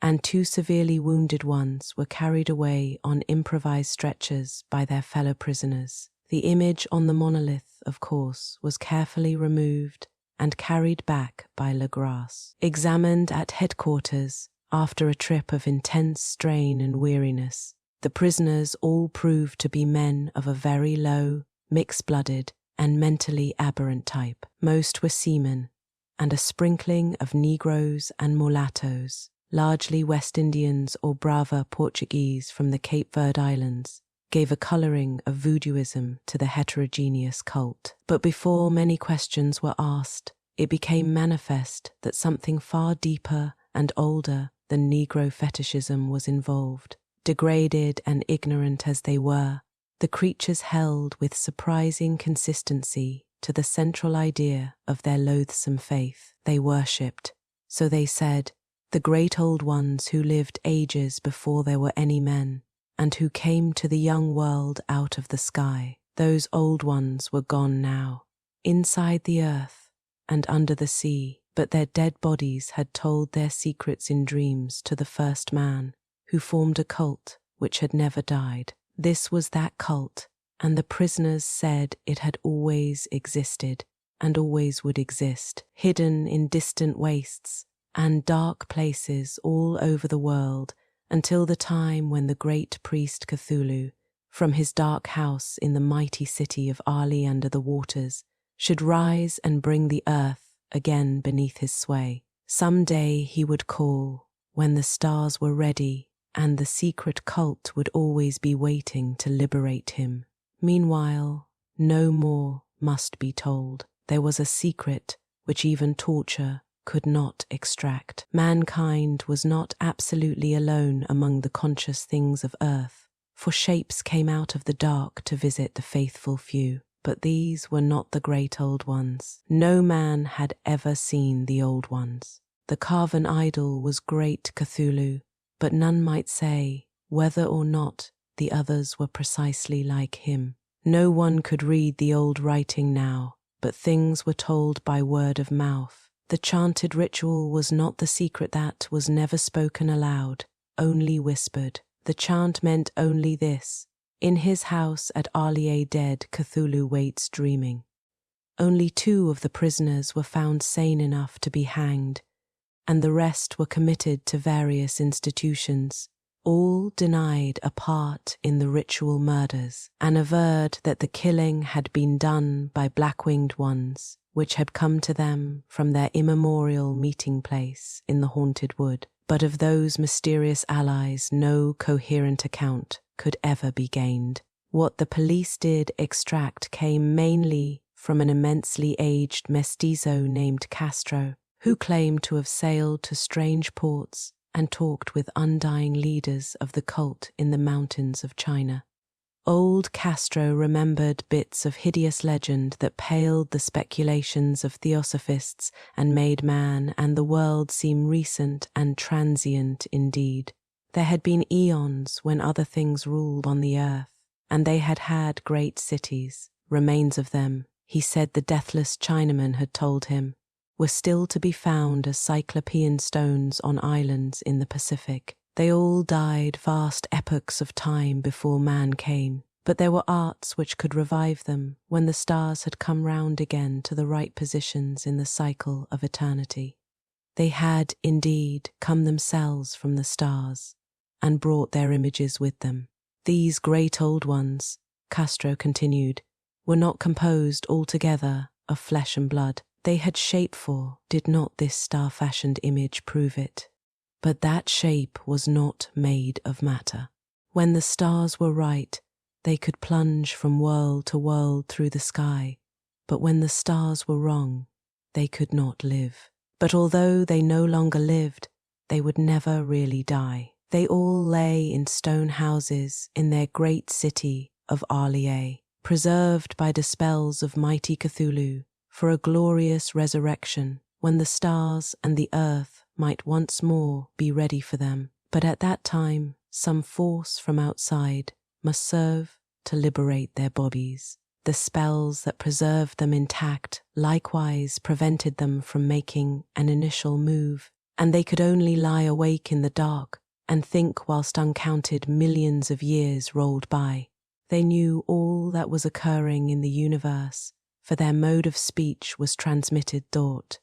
and 2 severely wounded ones were carried away on improvised stretchers by their fellow prisoners. The image on the monolith, of course, was carefully removed and carried back by Legras. Examined at headquarters after a trip of intense strain and weariness, the prisoners all proved to be men of a very low, mixed-blooded, and mentally aberrant type. Most were seamen, and a sprinkling of Negroes and mulattoes, largely West Indians or Brava Portuguese from the Cape Verde Islands, gave a colouring of voodooism to the heterogeneous cult. But before many questions were asked, it became manifest that something far deeper and older than Negro fetishism was involved. Degraded and ignorant as they were, the creatures held with surprising consistency to the central idea of their loathsome faith. They worshipped, so they said, the great old ones who lived ages before there were any men, and who came to the young world out of the sky. Those old ones were gone now, inside the earth and under the sea, but their dead bodies had told their secrets in dreams to the first man, who formed a cult which had never died. This was that cult, and the prisoners said it had always existed and always would exist, hidden in distant wastes and dark places all over the world, until the time when the great priest Cthulhu, from his dark house in the mighty city of Ali under the waters, should rise and bring the earth again beneath his sway. Some day he would call, when the stars were ready, and the secret cult would always be waiting to liberate him. Meanwhile, no more must be told. There was a secret which even torture could not extract. Mankind was not absolutely alone among the conscious things of earth, for shapes came out of the dark to visit the faithful few. But these were not the great old ones. No man had ever seen the old ones. The carven idol was great Cthulhu, but none might say whether or not the others were precisely like him. No one could read the old writing now, but things were told by word of mouth. The chanted ritual was not the secret that was never spoken aloud, only whispered. The chant meant only this: in his house at Arlier dead Cthulhu waits dreaming. Only 2 of the prisoners were found sane enough to be hanged, and the rest were committed to various institutions. All denied a part in the ritual murders, and averred that the killing had been done by black-winged ones, which had come to them from their immemorial meeting place in the haunted wood. But of those mysterious allies no coherent account could ever be gained. What the police did extract came mainly from an immensely aged mestizo named Castro, who claimed to have sailed to strange ports and talked with undying leaders of the cult in the mountains of China. Old Castro remembered bits of hideous legend that paled the speculations of theosophists and made man and the world seem recent and transient indeed. There had been eons when other things ruled on the earth, and they had had great cities. Remains of them, he said the deathless Chinaman had told him, were still to be found as cyclopean stones on islands in the Pacific. They all died vast epochs of time before man came, but there were arts which could revive them when the stars had come round again to the right positions in the cycle of eternity. They had, indeed, come themselves from the stars, and brought their images with them. These great old ones, Castro continued, were not composed altogether of flesh and blood. They had shape for, did not this star-fashioned image prove it? But that shape was not made of matter. When the stars were right, they could plunge from world to world through the sky, but when the stars were wrong, they could not live. But although they no longer lived, they would never really die. They all lay in stone houses in their great city of Arlier, preserved by the spells of mighty Cthulhu for a glorious resurrection when the stars and the earth might once more be ready for them. But at that time, some force from outside must serve to liberate their bodies. The spells that preserved them intact likewise prevented them from making an initial move, and they could only lie awake in the dark and think whilst uncounted millions of years rolled by. They knew all that was occurring in the universe, for their mode of speech was transmitted thought.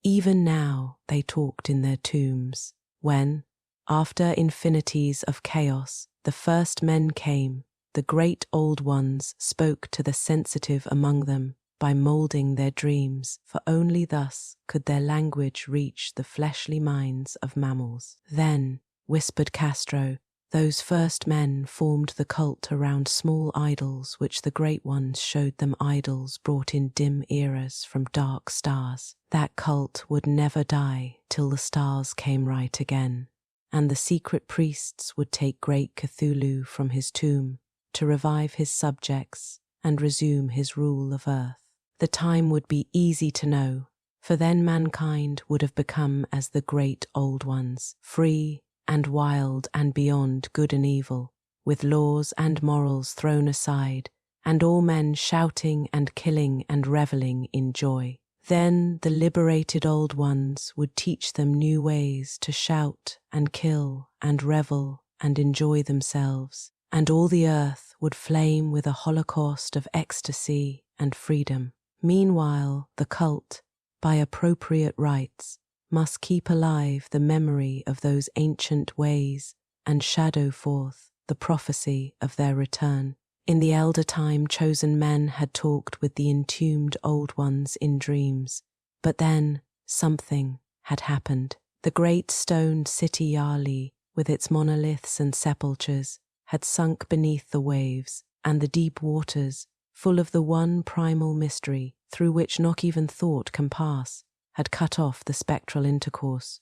Even now they talked in their tombs. When, after infinities of chaos, the first men came, the great old ones spoke to the sensitive among them by moulding their dreams, for only thus could their language reach the fleshly minds of mammals. Then, whispered Castro, those first men formed the cult around small idols which the great ones showed them, idols brought in dim eras from dark stars. That cult would never die till the stars came right again, and the secret priests would take great Cthulhu from his tomb to revive his subjects and resume his rule of earth. The time would be easy to know, for then mankind would have become as the great old ones, free and wild and beyond good and evil, with laws and morals thrown aside, and all men shouting and killing and reveling in joy. Then the liberated old ones would teach them new ways to shout and kill and revel and enjoy themselves, and all the earth would flame with a holocaust of ecstasy and freedom. Meanwhile, the cult, by appropriate rites, must keep alive the memory of those ancient ways and shadow forth the prophecy of their return. In the elder time, chosen men had talked with the entombed old ones in dreams, but then something had happened. The great stone city Yali, with its monoliths and sepulchres, had sunk beneath the waves, and the deep waters, full of the one primal mystery through which not even thought can pass, had cut off the spectral intercourse.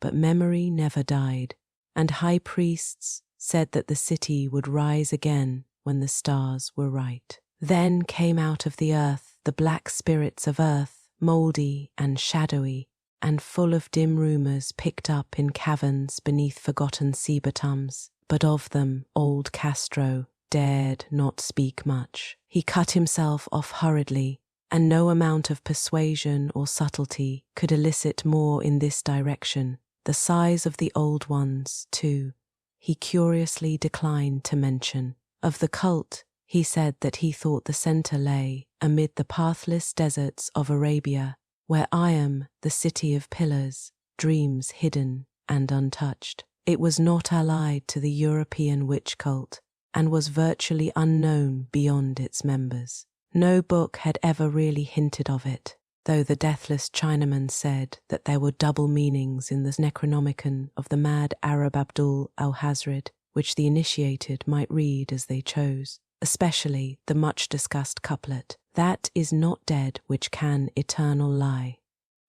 But memory never died, and high priests said that the city would rise again when the stars were right. Then came out of the earth the black spirits of earth, mouldy and shadowy, and full of dim rumours picked up in caverns beneath forgotten sea bottoms. But of them old Castro dared not speak much. He cut himself off hurriedly, and no amount of persuasion or subtlety could elicit more in this direction. The size of the old ones, too, he curiously declined to mention. Of the cult, he said that he thought the centre lay amid the pathless deserts of Arabia, where I am the city of pillars, dreams hidden and untouched. It was not allied to the European witch cult, and was virtually unknown beyond its members. No book had ever really hinted of it, though the deathless Chinaman said that there were double meanings in the Necronomicon of the mad Arab Abdul al-Hazred, which the initiated might read as they chose, especially the much-discussed couplet, "That is not dead which can eternal lie,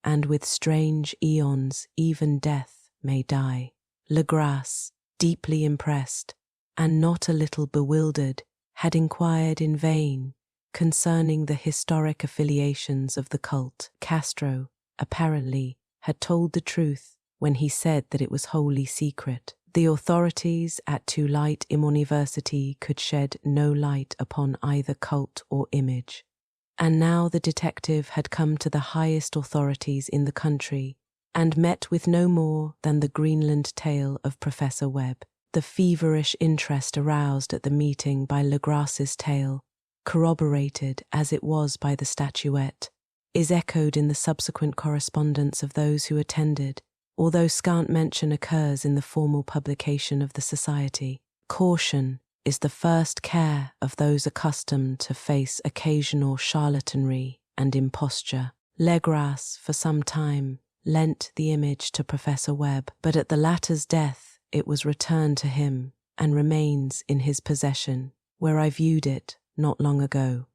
and with strange eons even death may die." Legras, deeply impressed, and not a little bewildered, had inquired in vain concerning the historic affiliations of the cult. Castro, apparently, had told the truth when he said that it was wholly secret. The authorities at Tulite University could shed no light upon either cult or image. And now the detective had come to the highest authorities in the country and met with no more than the Greenland tale of Professor Webb. The feverish interest aroused at the meeting by Legras's tale, corroborated as it was by the statuette, is echoed in the subsequent correspondence of those who attended, although scant mention occurs in the formal publication of the society. Caution is the first care of those accustomed to face occasional charlatanry and imposture. Legras, for some time, lent the image to Professor Webb, but at the latter's death it was returned to him and remains in his possession, where I viewed it not long ago.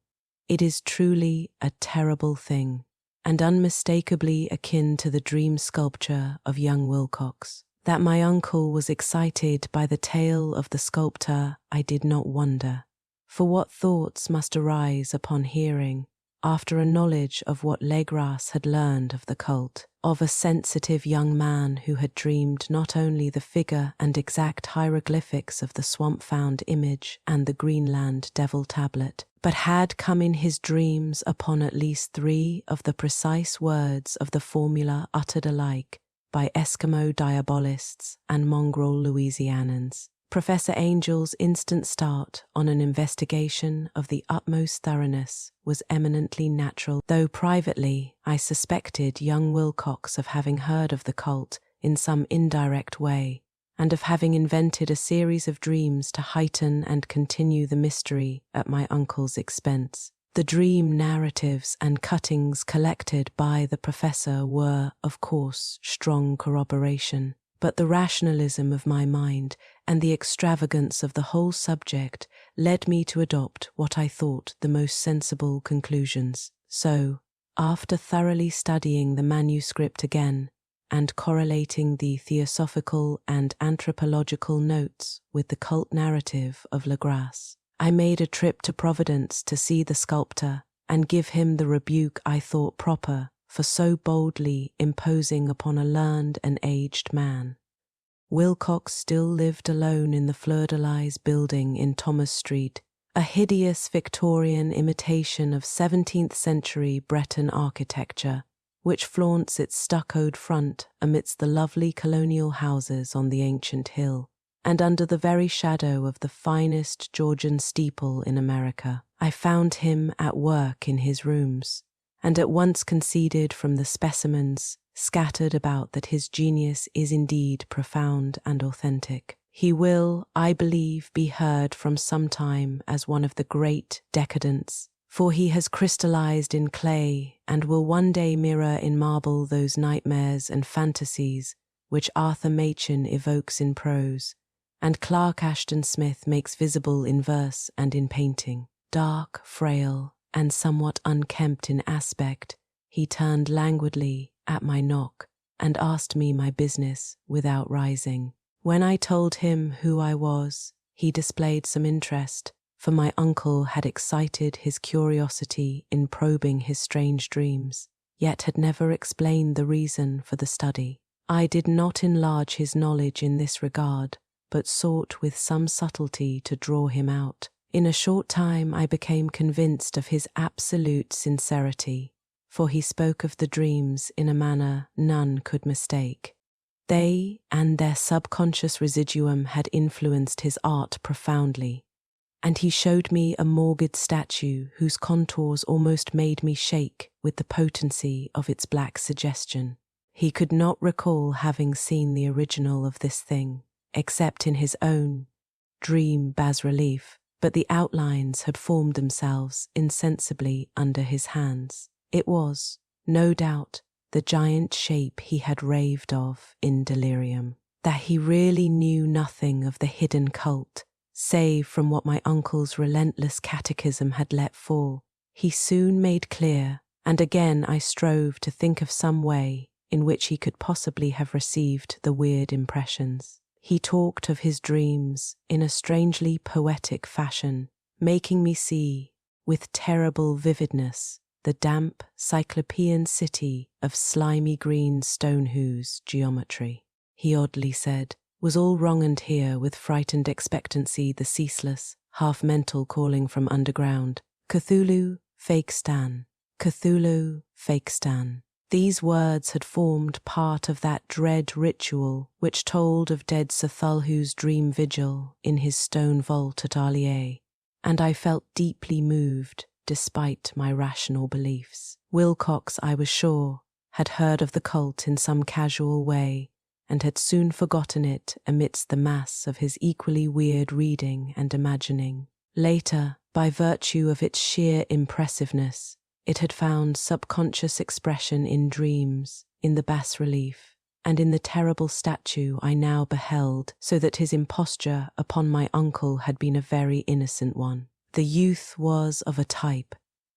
It is truly a terrible thing, and unmistakably akin to the dream sculpture of young Wilcox. That my uncle was excited by the tale of the sculptor I did not wonder, for what thoughts must arise upon hearing after a knowledge of what Legras had learned of the cult, of a sensitive young man who had dreamed not only the figure and exact hieroglyphics of the swamp-found image and the Greenland devil tablet, but had come in his dreams upon at least 3 of the precise words of the formula uttered alike by Eskimo diabolists and mongrel Louisianans. Professor Angel's instant start on an investigation of the utmost thoroughness was eminently natural, though privately I suspected young Wilcox of having heard of the cult in some indirect way, and of having invented a series of dreams to heighten and continue the mystery at my uncle's expense. The dream narratives and cuttings collected by the professor were, of course, strong corroboration, but the rationalism of my mind and the extravagance of the whole subject led me to adopt what I thought the most sensible conclusions. So, after thoroughly studying the manuscript again and correlating the theosophical and anthropological notes with the cult narrative of Legras, I made a trip to Providence to see the sculptor and give him the rebuke I thought proper for so boldly imposing upon a learned and aged man. Wilcox still lived alone in the Fleur-de-Lys building in Thomas Street, a hideous Victorian imitation of 17th century Breton architecture, which flaunts its stuccoed front amidst the lovely colonial houses on the ancient hill, and under the very shadow of the finest Georgian steeple in America. I found him at work in his rooms, and at once conceded from the specimens scattered about that his genius is indeed profound and authentic. He will, I believe, be heard from some time as one of the great decadents, for he has crystallized in clay and will one day mirror in marble those nightmares and fantasies which Arthur Machen evokes in prose, and Clark Ashton Smith makes visible in verse and in painting. Dark, frail, and somewhat unkempt in aspect, he turned languidly at my knock and asked me my business without rising. When I told him who I was, he displayed some interest, for my uncle had excited his curiosity in probing his strange dreams, yet had never explained the reason for the study. I did not enlarge his knowledge in this regard, but sought with some subtlety to draw him out. In a short time I became convinced of his absolute sincerity, for he spoke of the dreams in a manner none could mistake. They and their subconscious residuum had influenced his art profoundly, and he showed me a morbid statue whose contours almost made me shake with the potency of its black suggestion. He could not recall having seen the original of this thing, except in his own dream bas-relief, but the outlines had formed themselves insensibly under his hands. It was, no doubt, the giant shape he had raved of in delirium. That he really knew nothing of the hidden cult, save from what my uncle's relentless catechism had let fall, he soon made clear, and again I strove to think of some way in which he could possibly have received the weird impressions. He talked of his dreams in a strangely poetic fashion, making me see, with terrible vividness, the damp cyclopean city of slimy green stone-whose geometry. He oddly said, was all wronged here with frightened expectancy the ceaseless, half-mental calling from underground, Cthulhu, fake Stan, Cthulhu, fake Stan. These words had formed part of that dread ritual which told of dead Cthulhu's dream vigil in his stone vault at Arlier, and I felt deeply moved despite my rational beliefs. Wilcox, I was sure, had heard of the cult in some casual way and had soon forgotten it amidst the mass of his equally weird reading and imagining. Later, by virtue of its sheer impressiveness, it had found subconscious expression in dreams, in the bas-relief, and in the terrible statue I now beheld, so that his imposture upon my uncle had been a very innocent one. The youth was of a type,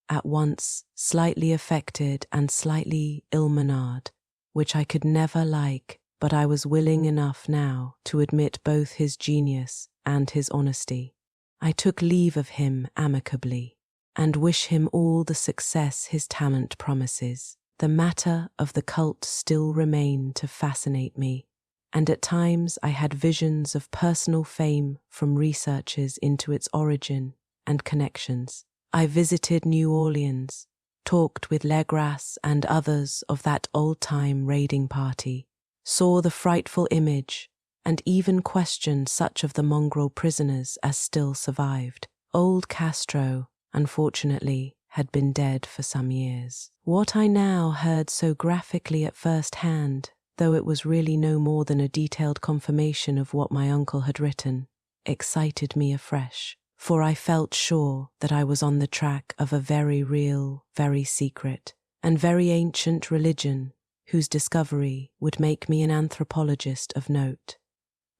at once slightly affected and slightly ill-mannered, which I could never like, but I was willing enough now to admit both his genius and his honesty. I took leave of him amicably, and wish him all the success his talent promises. The matter of the cult still remained to fascinate me, and at times I had visions of personal fame from researches into its origin and connections. I visited New Orleans, talked with Legras and others of that old-time raiding party, saw the frightful image, and even questioned such of the mongrel prisoners as still survived. Old Castro, unfortunately, had been dead for some years. What I now heard so graphically at first hand, though it was really no more than a detailed confirmation of what my uncle had written, excited me afresh, for I felt sure that I was on the track of a very real, very secret, and very ancient religion whose discovery would make me an anthropologist of note.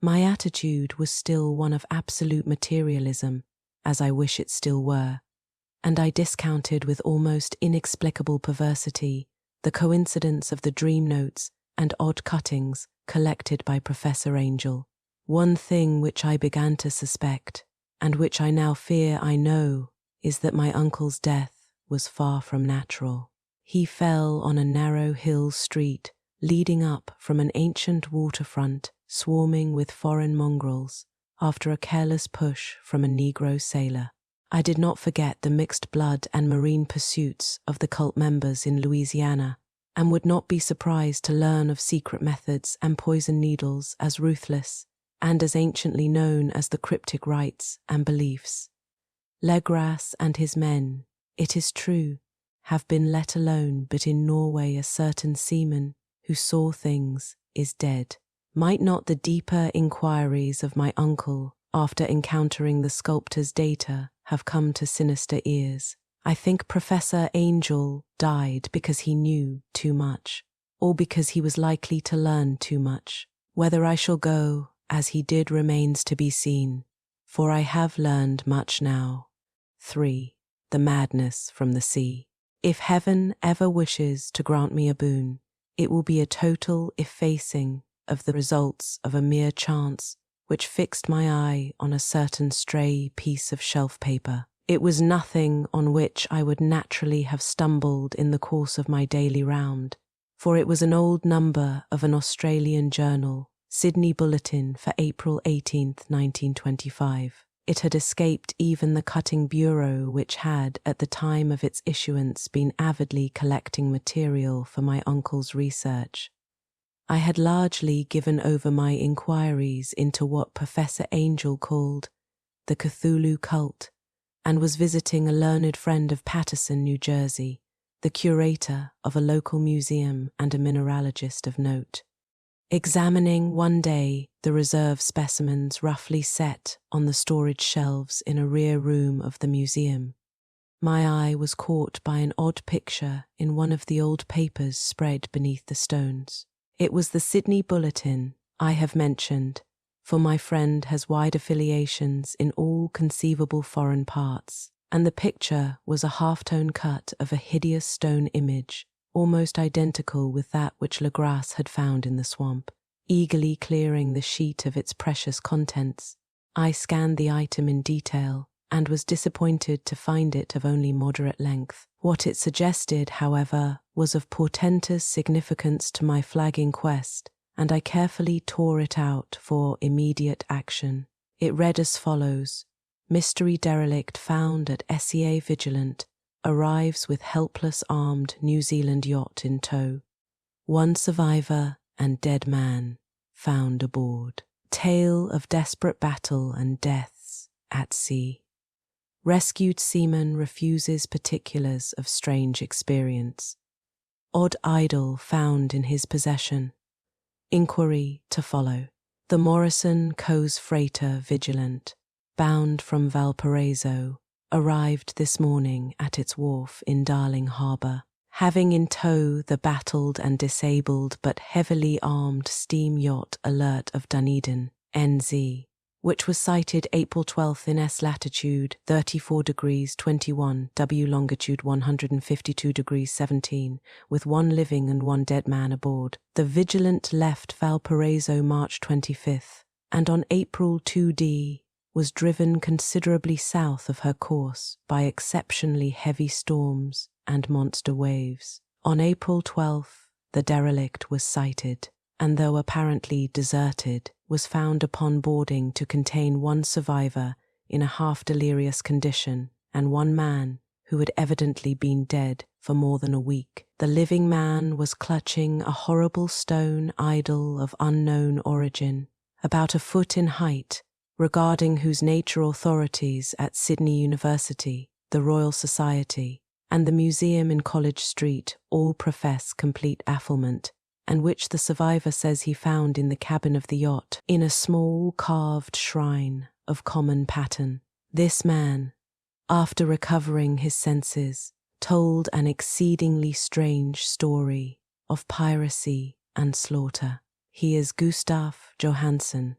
My attitude was still one of absolute materialism, as I wish it still were, and I discounted with almost inexplicable perversity the coincidence of the dream notes and odd cuttings collected by Professor Angel. One thing which I began to suspect, and which I now fear I know, is that my uncle's death was far from natural. He fell on a narrow hill street leading up from an ancient waterfront swarming with foreign mongrels after a careless push from a Negro sailor. I did not forget the mixed blood and marine pursuits of the cult members in Louisiana, and would not be surprised to learn of secret methods and poison needles as ruthless and as anciently known as the cryptic rites and beliefs. Legras and his men, it is true, have been let alone, but in Norway a certain seaman who saw things is dead. Might not the deeper inquiries of my uncle after encountering the sculptor's data have come to sinister ears? I think Professor Angel died because he knew too much, or because he was likely to learn too much. Whether I shall go as he did remains to be seen, for I have learned much now. 3. The madness from the sea. If heaven ever wishes to grant me a boon, it will be a total effacing of the results of a mere chance which fixed my eye on a certain stray piece of shelf paper. It was nothing on which I would naturally have stumbled in the course of my daily round, for it was an old number of an Australian journal, Sydney Bulletin for April 18th, 1925. It had escaped even the cutting bureau which had, at the time of its issuance, been avidly collecting material for my uncle's research. I had largely given over my inquiries into what Professor Angel called the Cthulhu cult, and was visiting a learned friend of Paterson, New Jersey, the curator of a local museum and a mineralogist of note. Examining one day the reserve specimens roughly set on the storage shelves in a rear room of the museum, my eye was caught by an odd picture in one of the old papers spread beneath the stones. It was the Sydney Bulletin I have mentioned, for my friend has wide affiliations in all conceivable foreign parts, and the picture was a half-tone cut of a hideous stone image, almost identical with that which Legras had found in the swamp. Eagerly clearing the sheet of its precious contents, I scanned the item in detail and was disappointed to find it of only moderate length. What it suggested, however, was of portentous significance to my flagging quest, and I carefully tore it out for immediate action. It read as follows: Mystery derelict found at SEA Vigilant arrives with helpless armed New Zealand yacht in tow. One survivor and dead man found aboard. Tale of desperate battle and deaths at sea. Rescued seaman refuses particulars of strange experience. Odd idol found in his possession. Inquiry to follow. The Morrison Coes freighter Vigilant, bound from Valparaiso, arrived this morning at its wharf in Darling Harbour, having in tow the battled and disabled but heavily armed steam yacht Alert of Dunedin, NZ, which was sighted April 12th in S latitude 34 degrees 21, W longitude 152 degrees 17, with one living and one dead man aboard. The Vigilant left Valparaiso March 25th, and on April 2D was driven considerably south of her course by exceptionally heavy storms and monster waves. On April 12th, the derelict was sighted, and though apparently deserted, was found upon boarding to contain one survivor in a half-delirious condition and one man who had evidently been dead for more than a week. The living man was clutching a horrible stone idol of unknown origin, about a foot in height, regarding whose nature authorities at Sydney University, the Royal Society, and the museum in College Street all profess complete afflement, and which the survivor says he found in the cabin of the yacht in a small carved shrine of common pattern. This man, after recovering his senses, told an exceedingly strange story of piracy and slaughter. He is Gustaf Johansen,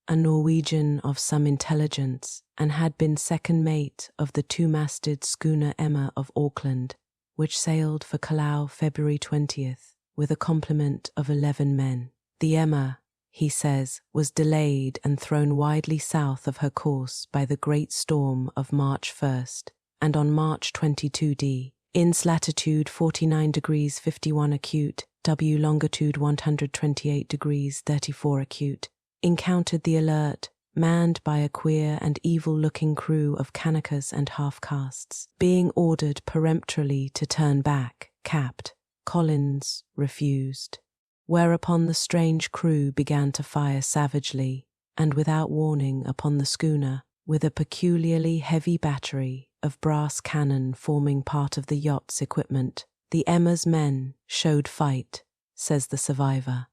a Norwegian of some intelligence, and had been second mate of the two-masted schooner Emma of Auckland, which sailed for Callao February 20th, with a complement of 11 men. The Emma, he says, was delayed and thrown widely south of her course by the great storm of March 1st, and on March 22d, INS latitude 49 degrees 51 acute, W longitude 128 degrees 34 acute, encountered the Alert, manned by a queer and evil-looking crew of Kanakas and half-castes. Being ordered peremptorily to turn back, Capt. Collins refused, whereupon the strange crew began to fire savagely and without warning upon the schooner, with a peculiarly heavy battery of brass cannon forming part of the yacht's equipment. The Emma's men showed fight, says the survivor,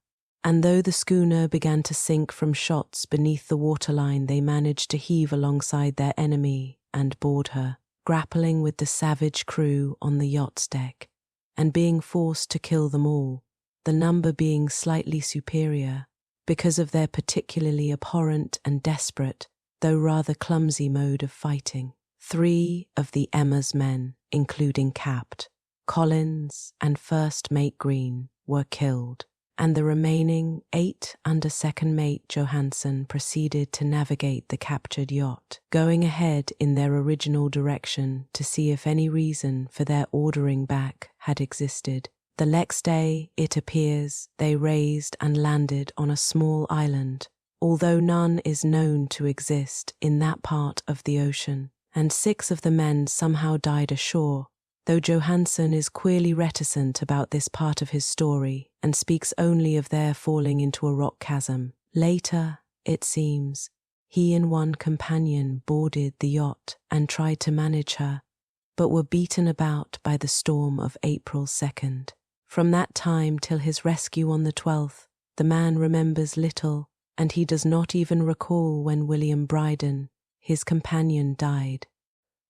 and though the schooner began to sink from shots beneath the waterline, they managed to heave alongside their enemy and board her, grappling with the savage crew on the yacht's deck, and being forced to kill them all, the number being slightly superior because of their particularly abhorrent and desperate, though rather clumsy mode of fighting. 3 of the Emma's men, including Capt. Collins and First Mate Green, were killed, and the remaining 8 under Second Mate Johansen proceeded to navigate the captured yacht, going ahead in their original direction to see if any reason for their ordering back had existed. The next day, it appears, they raised and landed on a small island, although none is known to exist in that part of the ocean, and 6 of the men somehow died ashore, though Johansen is queerly reticent about this part of his story and speaks only of their falling into a rock chasm. Later, it seems, he and one companion boarded the yacht and tried to manage her, but were beaten about by the storm of April 2nd. From that time till his rescue on the 12th, the man remembers little, and he does not even recall when William Bryden, his companion, died.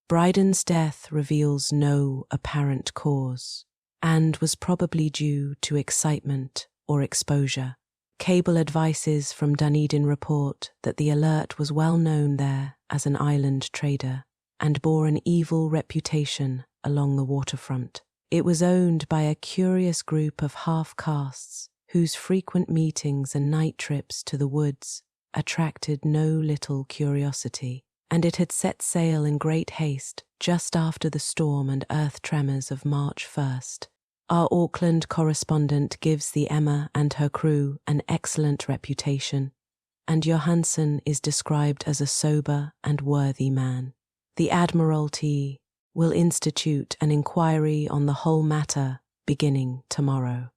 Bryden's death reveals no apparent cause, and was probably due to excitement or exposure. Cable advices from Dunedin report that the Alert was well known there as an island trader and bore an evil reputation along the waterfront. It was owned by a curious group of half-castes whose frequent meetings and night trips to the woods attracted no little curiosity, and it had set sail in great haste just after the storm and earth tremors of March 1st. Our Auckland correspondent gives the Emma and her crew an excellent reputation, and Johansen is described as a sober and worthy man. The Admiralty will institute an inquiry on the whole matter beginning tomorrow,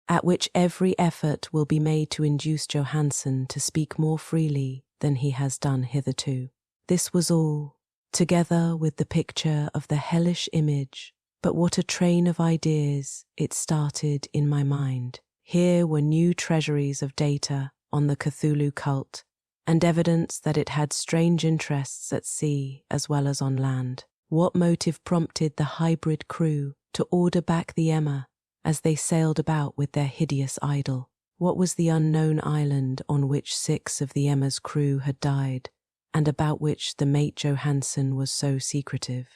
at which every effort will be made to induce Johansen to speak more freely than he has done hitherto. This was all, together with the picture of the hellish image, but what a train of ideas it started in my mind. Here were new treasuries of data on the Cthulhu cult, and evidence that it had strange interests at sea as well as on land. What motive prompted the hybrid crew to order back the Emma as they sailed about with their hideous idol? What was the unknown island on which 6 of the Emma's crew had died, and about which the mate Johansen was so secretive?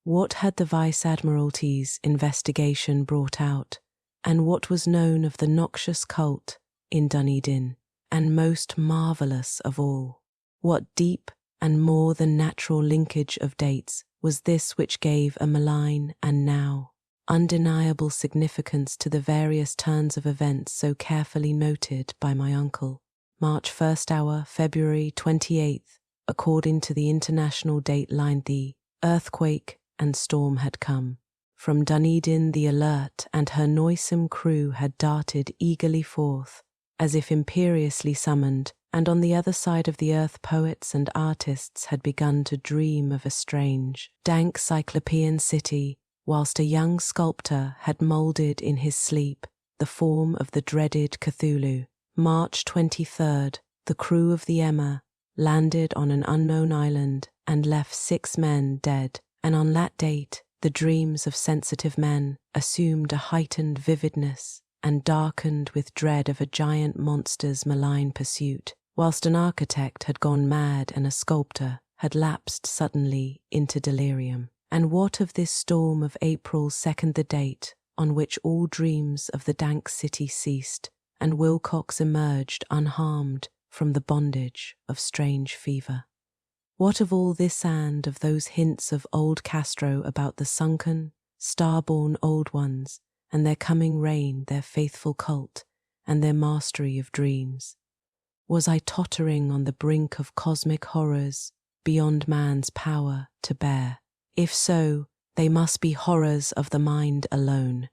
What had the Vice-Admiralty's investigation brought out, and what was known of the noxious cult in Dunedin? And most marvellous of all, what deep and more than natural linkage of dates was this which gave a malign and now undeniable significance to the various turns of events so carefully noted by my uncle. March 1st hour, February 28th, according to the international date line, the earthquake and storm had come. From Dunedin the Alert and her noisome crew had darted eagerly forth, as if imperiously summoned, and on the other side of the earth poets and artists had begun to dream of a strange, dank Cyclopean city, whilst a young sculptor had moulded in his sleep the form of the dreaded Cthulhu. March 23rd, the crew of the Emma landed on an unknown island and left 6 men dead, and on that date the dreams of sensitive men assumed a heightened vividness and darkened with dread of a giant monster's malign pursuit, whilst an architect had gone mad and a sculptor had lapsed suddenly into delirium. And what of this storm of April 2nd, the date on which all dreams of the dank city ceased, and Wilcox emerged unharmed from the bondage of strange fever? What of all this and of those hints of old Castro about the sunken, star-born old ones, and their coming reign, their faithful cult, and their mastery of dreams? Was I tottering on the brink of cosmic horrors beyond man's power to bear? If so, they must be horrors of the mind alone,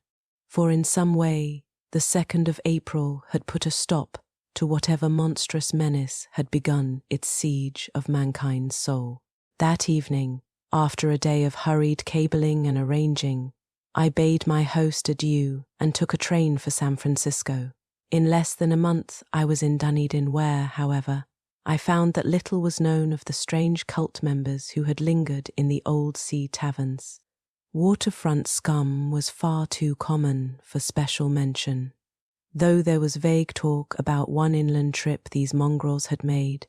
for in some way the 2nd of April had put a stop to whatever monstrous menace had begun its siege of mankind's soul. That evening, after a day of hurried cabling and arranging, I bade my host adieu and took a train for San Francisco. In less than a month I was in Dunedin, where, however, I found that little was known of the strange cult members who had lingered in the old sea taverns. Waterfront scum was far too common for special mention, though there was vague talk about one inland trip these mongrels had made,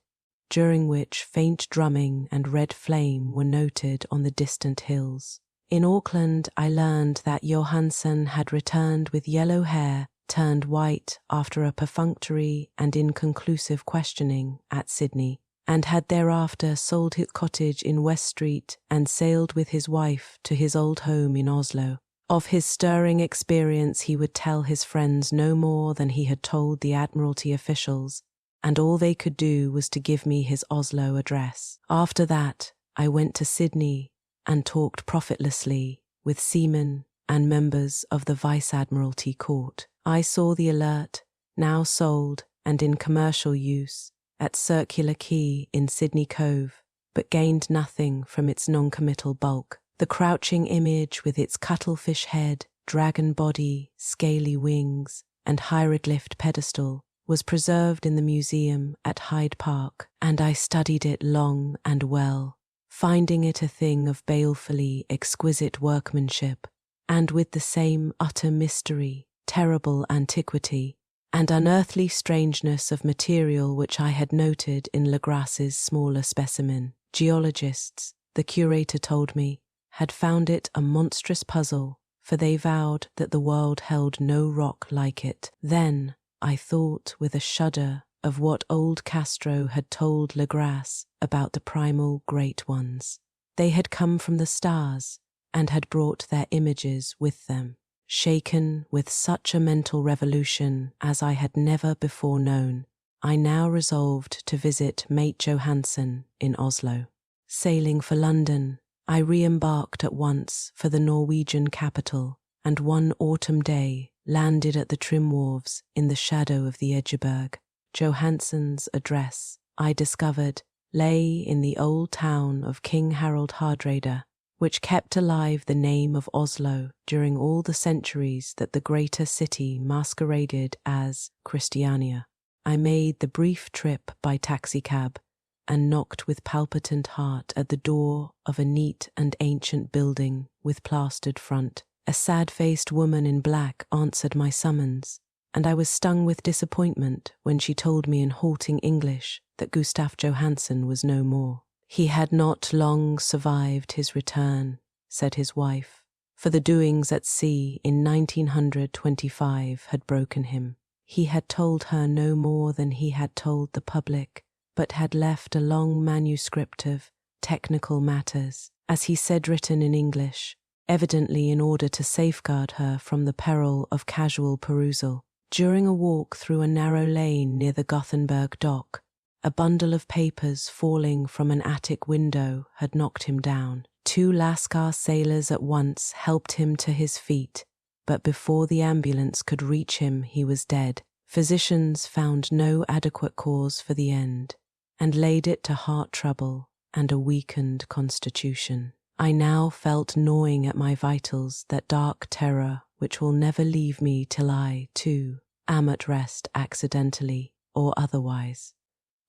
during which faint drumming and red flame were noted on the distant hills. In Auckland I learned that Johansen had returned with yellow hair turned white after a perfunctory and inconclusive questioning at Sydney, and had thereafter sold his cottage in West Street and sailed with his wife to his old home in Oslo. Of his stirring experience he would tell his friends no more than he had told the Admiralty officials, and all they could do was to give me his Oslo address. After that, I went to Sydney and talked profitlessly with seamen and members of the Vice-Admiralty Court. I saw the Alert, now sold and in commercial use, at Circular Quay in Sydney Cove, but gained nothing from its non-committal bulk. The crouching image with its cuttlefish head, dragon body, scaly wings, and hieroglyphed pedestal was preserved in the museum at Hyde Park, and I studied it long and well, finding it a thing of balefully exquisite workmanship, and with the same utter mystery, terrible antiquity, and unearthly strangeness of material which I had noted in Legras's smaller specimen. Geologists, the curator told me, had found it a monstrous puzzle, for they vowed that the world held no rock like it. Then I thought with a shudder of what old Castro had told Legras about the primal great ones. They had come from the stars and had brought their images with them. Shaken with such a mental revolution as I had never before known, I now resolved to visit Mate Johansen in Oslo. Sailing for London, I re-embarked at once for the Norwegian capital, and one autumn day landed at the trim wharves in the shadow of the Edgeberg. Johansen's address, I discovered, lay in the old town of King Harald Hardrada, which kept alive the name of Oslo during all the centuries that the greater city masqueraded as Christiania. I made the brief trip by taxicab and knocked with palpitant heart at the door of a neat and ancient building with plastered front. A sad-faced woman in black answered my summons, and I was stung with disappointment when she told me in halting English that Gustaf Johansen was no more. He had not long survived his return, said his wife, for the doings at sea in 1925 had broken him. He had told her no more than he had told the public, but had left a long manuscript of technical matters, as he said, written in English, evidently in order to safeguard her from the peril of casual perusal. During a walk through a narrow lane near the Gothenburg dock, a bundle of papers falling from an attic window had knocked him down. 2 Lascar sailors at once helped him to his feet, but before the ambulance could reach him, he was dead. Physicians found no adequate cause for the end, and laid it to heart trouble and a weakened constitution. I now felt gnawing at my vitals that dark terror which will never leave me till I, too, am at rest accidentally or otherwise.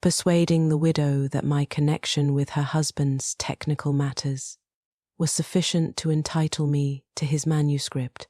Persuading the widow that my connection with her husband's technical matters was sufficient to entitle me to his manuscript,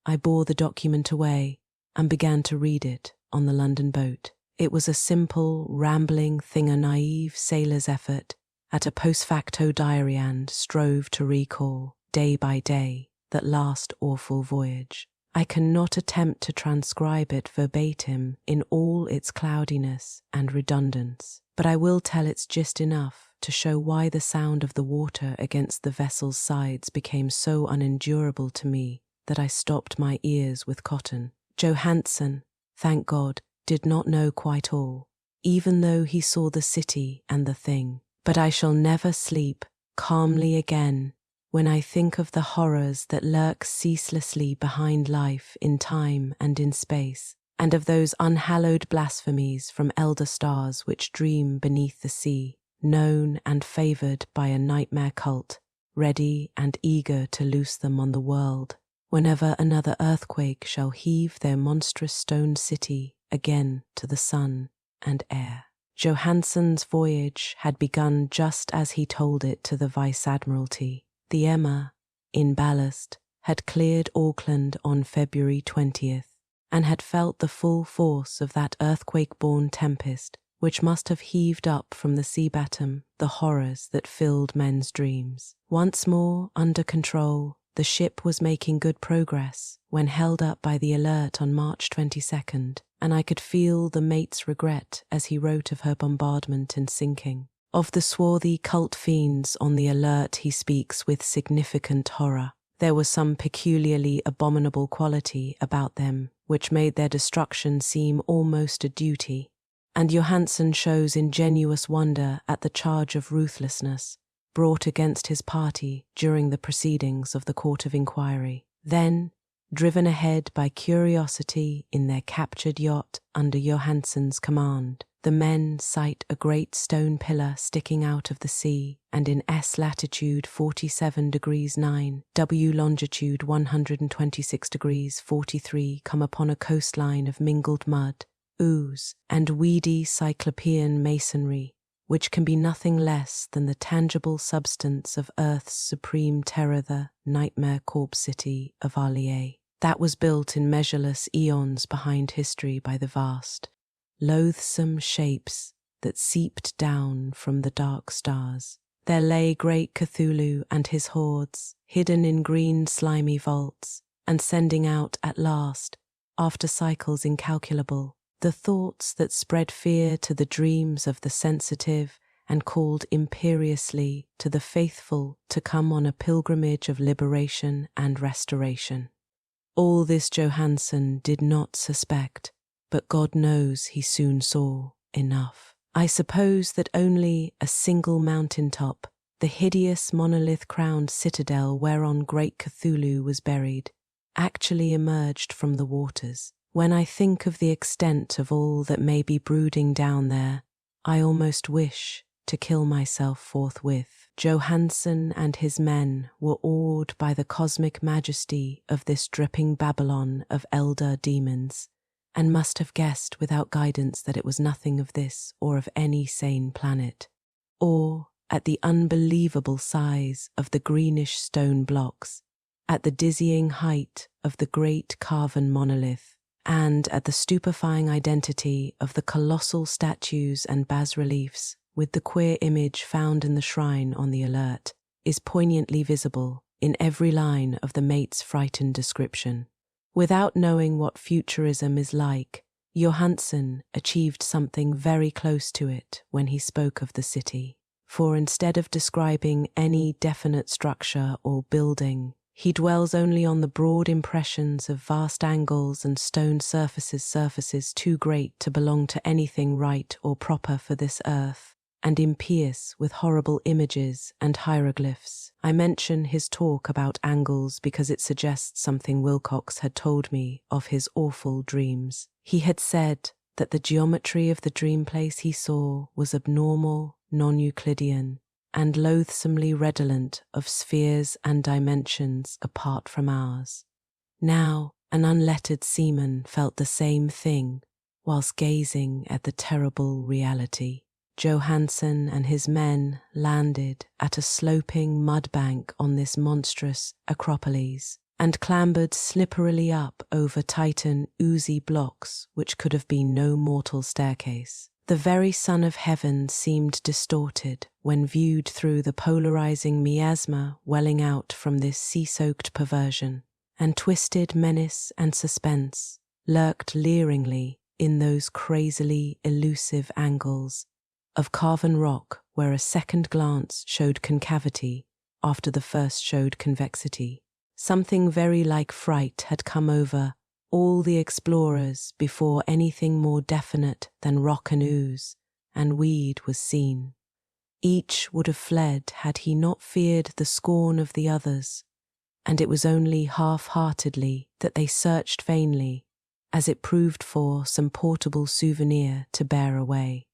I bore the document away and began to read it on the London boat. It was a simple, rambling thing, a naive sailor's effort at a post facto diary, and strove to recall, day by day, that last awful voyage. I cannot attempt to transcribe it verbatim in all its cloudiness and redundance, but I will tell its gist enough to show why the sound of the water against the vessel's sides became so unendurable to me that I stopped my ears with cotton. Johansen, thank God, did not know quite all, even though he saw the city and the thing. But I shall never sleep calmly again when I think of the horrors that lurk ceaselessly behind life in time and in space, and of those unhallowed blasphemies from elder stars which dream beneath the sea, known and favoured by a nightmare cult, ready and eager to loose them on the world whenever another earthquake shall heave their monstrous stone city again to the sun and air. Johansen's voyage had begun just as he told it to the Vice-Admiralty. The Emma, in ballast, had cleared Auckland on February 20th, and had felt the full force of that earthquake-born tempest which must have heaved up from the sea bottom the horrors that filled men's dreams. Once more under control, the ship was making good progress when held up by the Alert on March 22nd, and I could feel the mate's regret as he wrote of her bombardment and sinking. Of the swarthy cult fiends on the Alert he speaks with significant horror. There was some peculiarly abominable quality about them which made their destruction seem almost a duty, and Johansen shows ingenuous wonder at the charge of ruthlessness brought against his party during the proceedings of the Court of Inquiry. Then, driven ahead by curiosity in their captured yacht under Johansen's command, the men sight a great stone pillar sticking out of the sea, and in S latitude 47 degrees 9, W longitude 126 degrees 43 come upon a coastline of mingled mud, ooze, and weedy cyclopean masonry, which can be nothing less than the tangible substance of Earth's supreme terror, the nightmare corpse city of Arlier, that was built in measureless eons behind history by the vast, loathsome shapes that seeped down from the dark stars. There lay great Cthulhu and his hordes, hidden in green slimy vaults, and sending out at last, after cycles incalculable, the thoughts that spread fear to the dreams of the sensitive and called imperiously to the faithful to come on a pilgrimage of liberation and restoration. All this Johansen did not suspect, but God knows he soon saw enough. I suppose that only a single mountain-top, the hideous monolith-crowned citadel whereon great Cthulhu was buried, actually emerged from the waters. When I think of the extent of all that may be brooding down there, I almost wish to kill myself forthwith. Johansen and his men were awed by the cosmic majesty of this dripping Babylon of elder demons, and must have guessed without guidance that it was nothing of this or of any sane planet, or at the unbelievable size of the greenish stone blocks, at the dizzying height of the great carven monolith, and at the stupefying identity of the colossal statues and bas-reliefs, with the queer image found in the shrine on the Alert, is poignantly visible in every line of the mate's frightened description. Without knowing what futurism is like, Johansen achieved something very close to it when he spoke of the city. For instead of describing any definite structure or building, he dwells only on the broad impressions of vast angles and stone surfaces too great to belong to anything right or proper for this earth, and impierce with horrible images and hieroglyphs. I mention his talk about angles because it suggests something Wilcox had told me of his awful dreams. He had said that the geometry of the dream place he saw was abnormal, non-Euclidean, and loathsomely redolent of spheres and dimensions apart from ours. Now, an unlettered seaman felt the same thing whilst gazing at the terrible reality. Johansen and his men landed at a sloping mud bank on this monstrous acropolis and clambered slipperily up over Titan oozy blocks which could have been no mortal staircase. The very sun of heaven seemed distorted when viewed through the polarizing miasma welling out from this sea-soaked perversion, and twisted menace and suspense lurked leeringly in those crazily elusive angles of carven rock where a second glance showed concavity after the first showed convexity. Something very like fright had come over all the explorers before anything more definite than rock and ooze and weed was seen. Each would have fled had he not feared the scorn of the others, and it was only half-heartedly that they searched vainly, as it proved for some portable souvenir to bear away.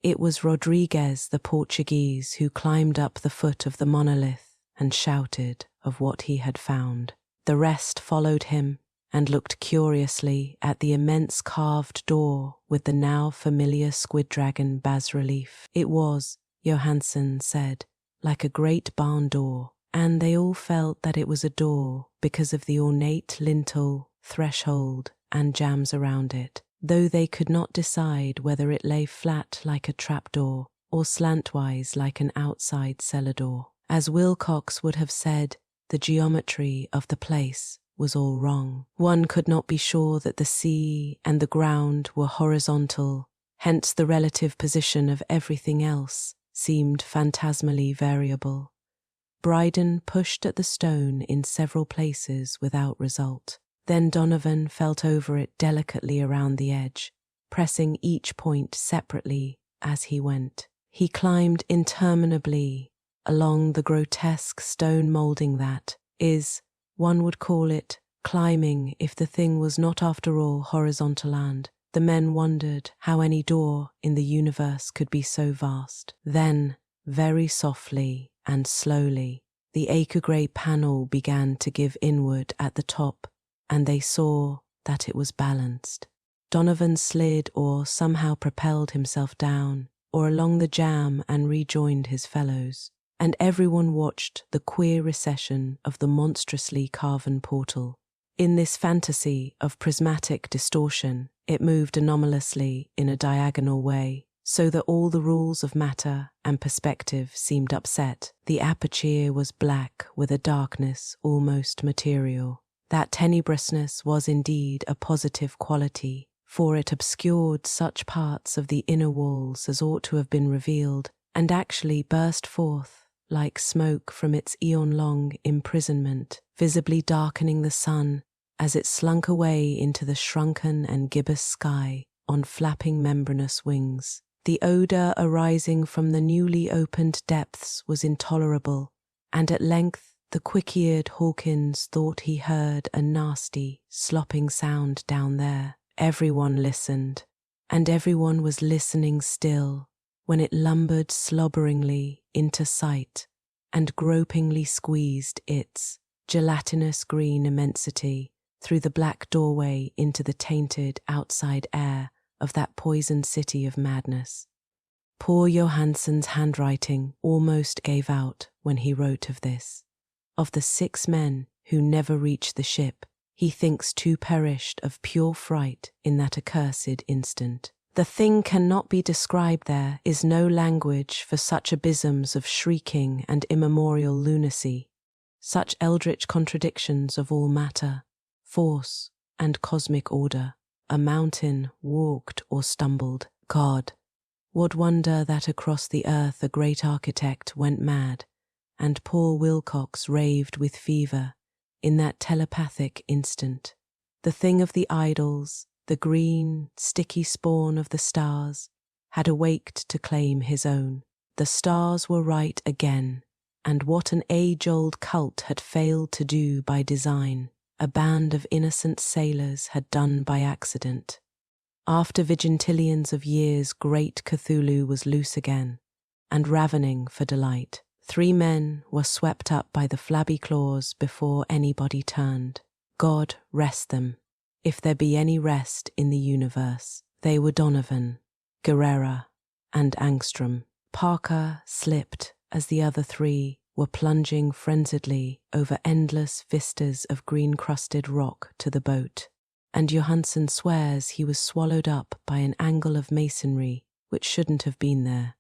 It was Rodriguez the Portuguese who climbed up the foot of the monolith and shouted of what he had found. The rest followed him and looked curiously at the immense carved door with the now familiar squid dragon bas-relief. It was, Johansen said, like a great barn door, and they all felt that it was a door because of the ornate lintel, threshold, and jambs around it, though they could not decide whether it lay flat like a trapdoor or slantwise like an outside cellar door. As Wilcox would have said, the geometry of the place was all wrong. One could not be sure that the sea and the ground were horizontal, hence the relative position of everything else seemed phantasmally variable. Bryden pushed at the stone in several places without result. Then Donovan felt over it delicately around the edge, pressing each point separately as he went. He climbed interminably along the grotesque stone moulding that is, one would call it, climbing if the thing was not after all horizontal, and the men wondered how any door in the universe could be so vast. Then, very softly and slowly, the acre-grey panel began to give inward at the top, and they saw that it was balanced. Donovan slid or somehow propelled himself down or along the jamb and rejoined his fellows, and everyone watched the queer recession of the monstrously carven portal. In this fantasy of prismatic distortion, it moved anomalously in a diagonal way, so that all the rules of matter and perspective seemed upset. The aperture was black with a darkness almost material. That tenebrousness was indeed a positive quality, for it obscured such parts of the inner walls as ought to have been revealed, and actually burst forth like smoke from its eon-long imprisonment, visibly darkening the sun as it slunk away into the shrunken and gibbous sky on flapping membranous wings. The odour arising from the newly opened depths was intolerable, and at length the quick-eared Hawkins thought he heard a nasty, slopping sound down there. Everyone listened, and everyone was listening still, when it lumbered slobberingly into sight and gropingly squeezed its gelatinous green immensity through the black doorway into the tainted outside air of that poisoned city of madness. Poor Johansen's handwriting almost gave out when he wrote of this. Of the 6 men who never reached the ship, he thinks 2 perished of pure fright in that accursed instant. The thing cannot be described. There is no language for such abysms of shrieking and immemorial lunacy, such eldritch contradictions of all matter, force, and cosmic order. a mountain, walked or stumbled. God, what wonder that across the earth a great architect went mad, and poor Wilcox raved with fever in that telepathic instant. The thing of the idols, the green, sticky spawn of the stars, had awaked to claim his own. The stars were right again, and what an age-old cult had failed to do by design, a band of innocent sailors had done by accident. After vigintillions of years, great Cthulhu was loose again, and ravening for delight. 3 men were swept up by the flabby claws before anybody turned. God rest them, if there be any rest in the universe. They were Donovan, Guerrera, and Angstrom. Parker slipped as the other 3 were plunging frenziedly over endless vistas of green-crusted rock to the boat, and Johansen swears he was swallowed up by an angle of masonry which shouldn't have been there,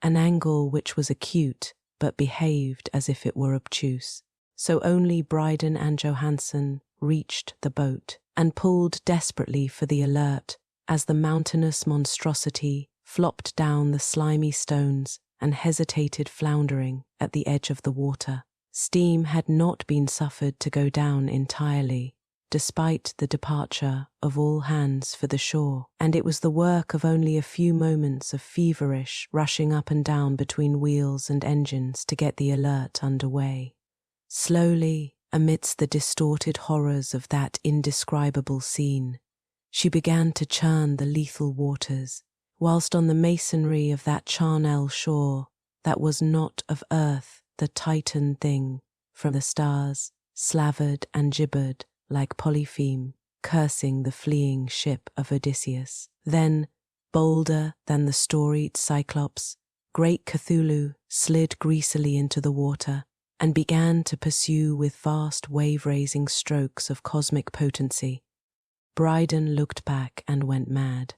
an angle which was acute but behaved as if it were obtuse. So only Bryden and Johansen reached the boat and pulled desperately for the Alert as the mountainous monstrosity flopped down the slimy stones and hesitated floundering at the edge of the water. Steam had not been suffered to go down entirely, despite the departure of all hands for the shore, and it was the work of only a few moments of feverish rushing up and down between wheels and engines to get the Alert underway. Slowly, amidst the distorted horrors of that indescribable scene, she began to churn the lethal waters, whilst on the masonry of that charnel shore that was not of earth the Titan thing from the stars slavered and gibbered like Polypheme, cursing the fleeing ship of Odysseus. Then, bolder than the storied Cyclops, great Cthulhu slid greasily into the water and began to pursue with vast wave-raising strokes of cosmic potency. Bryden looked back and went mad,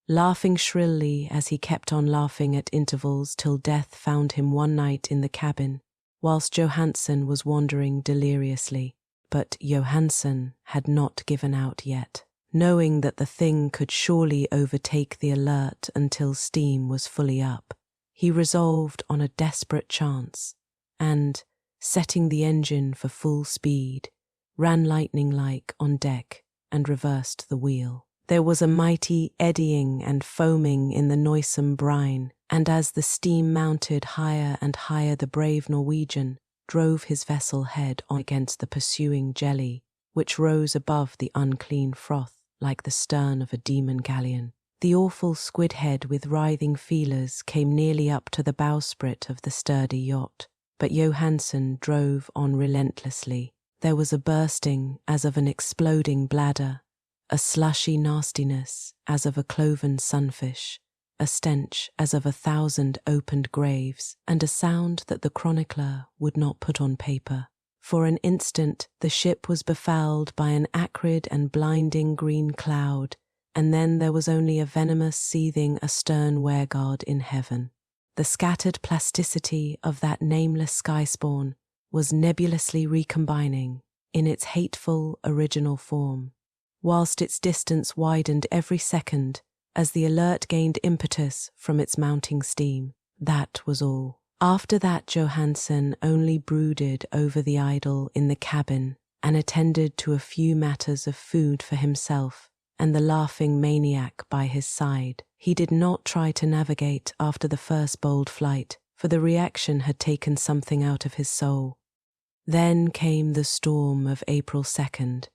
laughing shrilly as he kept on laughing at intervals till death found him one night in the cabin, whilst Johansen was wandering deliriously. But Johansen had not given out yet. Knowing that the thing could surely overtake the Alert until steam was fully up, he resolved on a desperate chance, and, setting the engine for full speed, ran lightning-like on deck and reversed the wheel. There was a mighty eddying and foaming in the noisome brine, and as the steam mounted higher and higher, the brave Norwegian drove his vessel head on against the pursuing jelly, which rose above the unclean froth like the stern of a demon galleon. The awful squid head with writhing feelers came nearly up to the bowsprit of the sturdy yacht, but Johansen drove on relentlessly. There was a bursting as of an exploding bladder, a slushy nastiness as of a cloven sunfish, a stench as of 1,000 opened graves, and a sound that the chronicler would not put on paper. For an instant the ship was befouled by an acrid and blinding green cloud, and then there was only a venomous seething astern wereguard in heaven. The scattered plasticity of that nameless sky-spawn was nebulously recombining in its hateful original form, whilst its distance widened every second as the Alert gained impetus from its mounting steam. That was all. After that, Johansen only brooded over the idol in the cabin and attended to a few matters of food for himself and the laughing maniac by his side. He did not try to navigate after the first bold flight, for the reaction had taken something out of his soul. Then came the storm of April 2nd,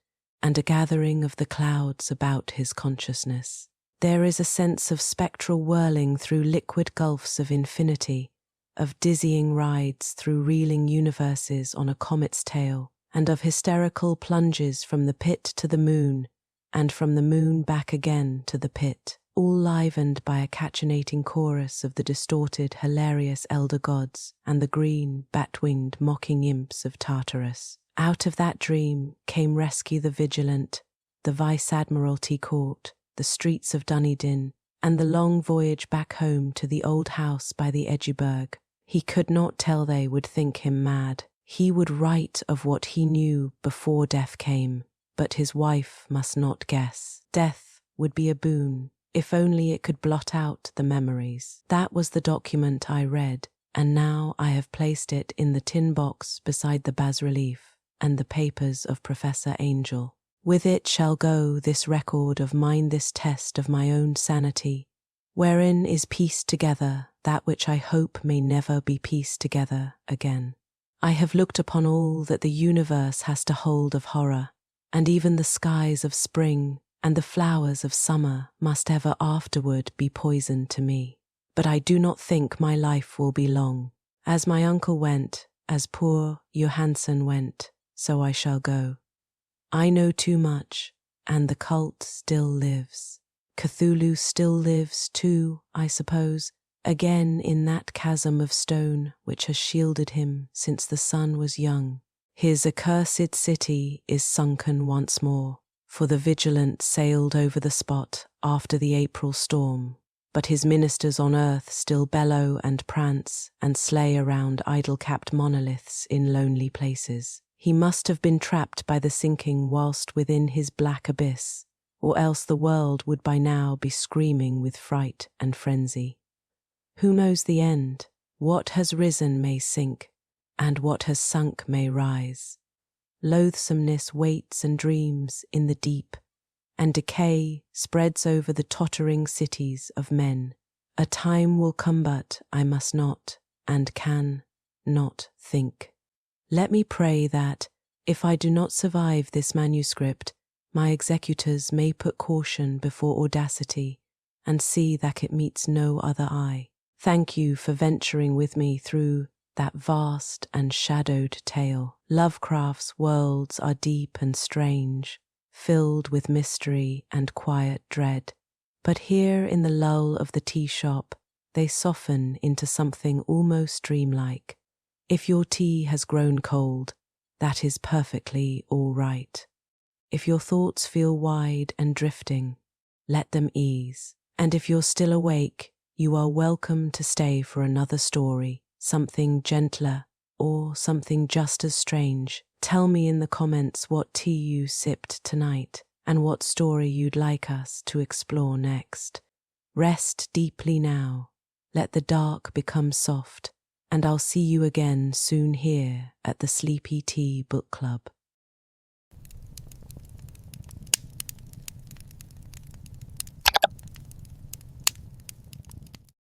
and a gathering of the clouds about his consciousness. There is a sense of spectral whirling through liquid gulfs of infinity, of dizzying rides through reeling universes on a comet's tail, and of hysterical plunges from the pit to the moon, and from the moon back again to the pit, all livened by a cachinnating chorus of the distorted, hilarious elder gods and the green, bat-winged, mocking imps of Tartarus. Out of that dream came Rescue the Vigilant, the Vice-Admiralty Court, the streets of Dunedin, and the long voyage back home to the old house by the Edgeberg. He could not tell they would think him mad. He would write of what he knew before death came, but his wife must not guess. Death would be a boon, if only it could blot out the memories. That was the document I read, and now I have placed it in the tin box beside the bas-relief and the papers of Professor Angel. With it shall go this record of mine, this test of my own sanity, wherein is pieced together that which I hope may never be pieced together again. I have looked upon all that the universe has to hold of horror, and even the skies of spring and the flowers of summer must ever afterward be poison to me. But I do not think my life will be long. As my uncle went, as poor Johansen went, so I shall go. I know too much, and the cult still lives. Cthulhu still lives too, I suppose, again in that chasm of stone which has shielded him since the sun was young. His accursed city is sunken once more, for the vigilant sailed over the spot after the April storm, but his ministers on earth still bellow and prance and slay around idol-capped monoliths in lonely places. He must have been trapped by the sinking whilst within his black abyss, or else the world would by now be screaming with fright and frenzy. Who knows the end? What has risen may sink, and what has sunk may rise. Loathsomeness waits and dreams in the deep, and decay spreads over the tottering cities of men. A time will come, but I must not and can not think. Let me pray that, if I do not survive this manuscript, my executors may put caution before audacity and see that it meets no other eye. Thank you for venturing with me through that vast and shadowed tale. Lovecraft's worlds are deep and strange, filled with mystery and quiet dread. But here in the lull of the tea shop, they soften into something almost dreamlike. If your tea has grown cold, that is perfectly all right. If your thoughts feel wide and drifting, let them ease. And if you're still awake, you are welcome to stay for another story, something gentler or something just as strange. Tell me in the comments what tea you sipped tonight and what story you'd like us to explore next. Rest deeply now. Let the dark become soft, and I'll see you again soon here at the Sleepy Tea Book Club.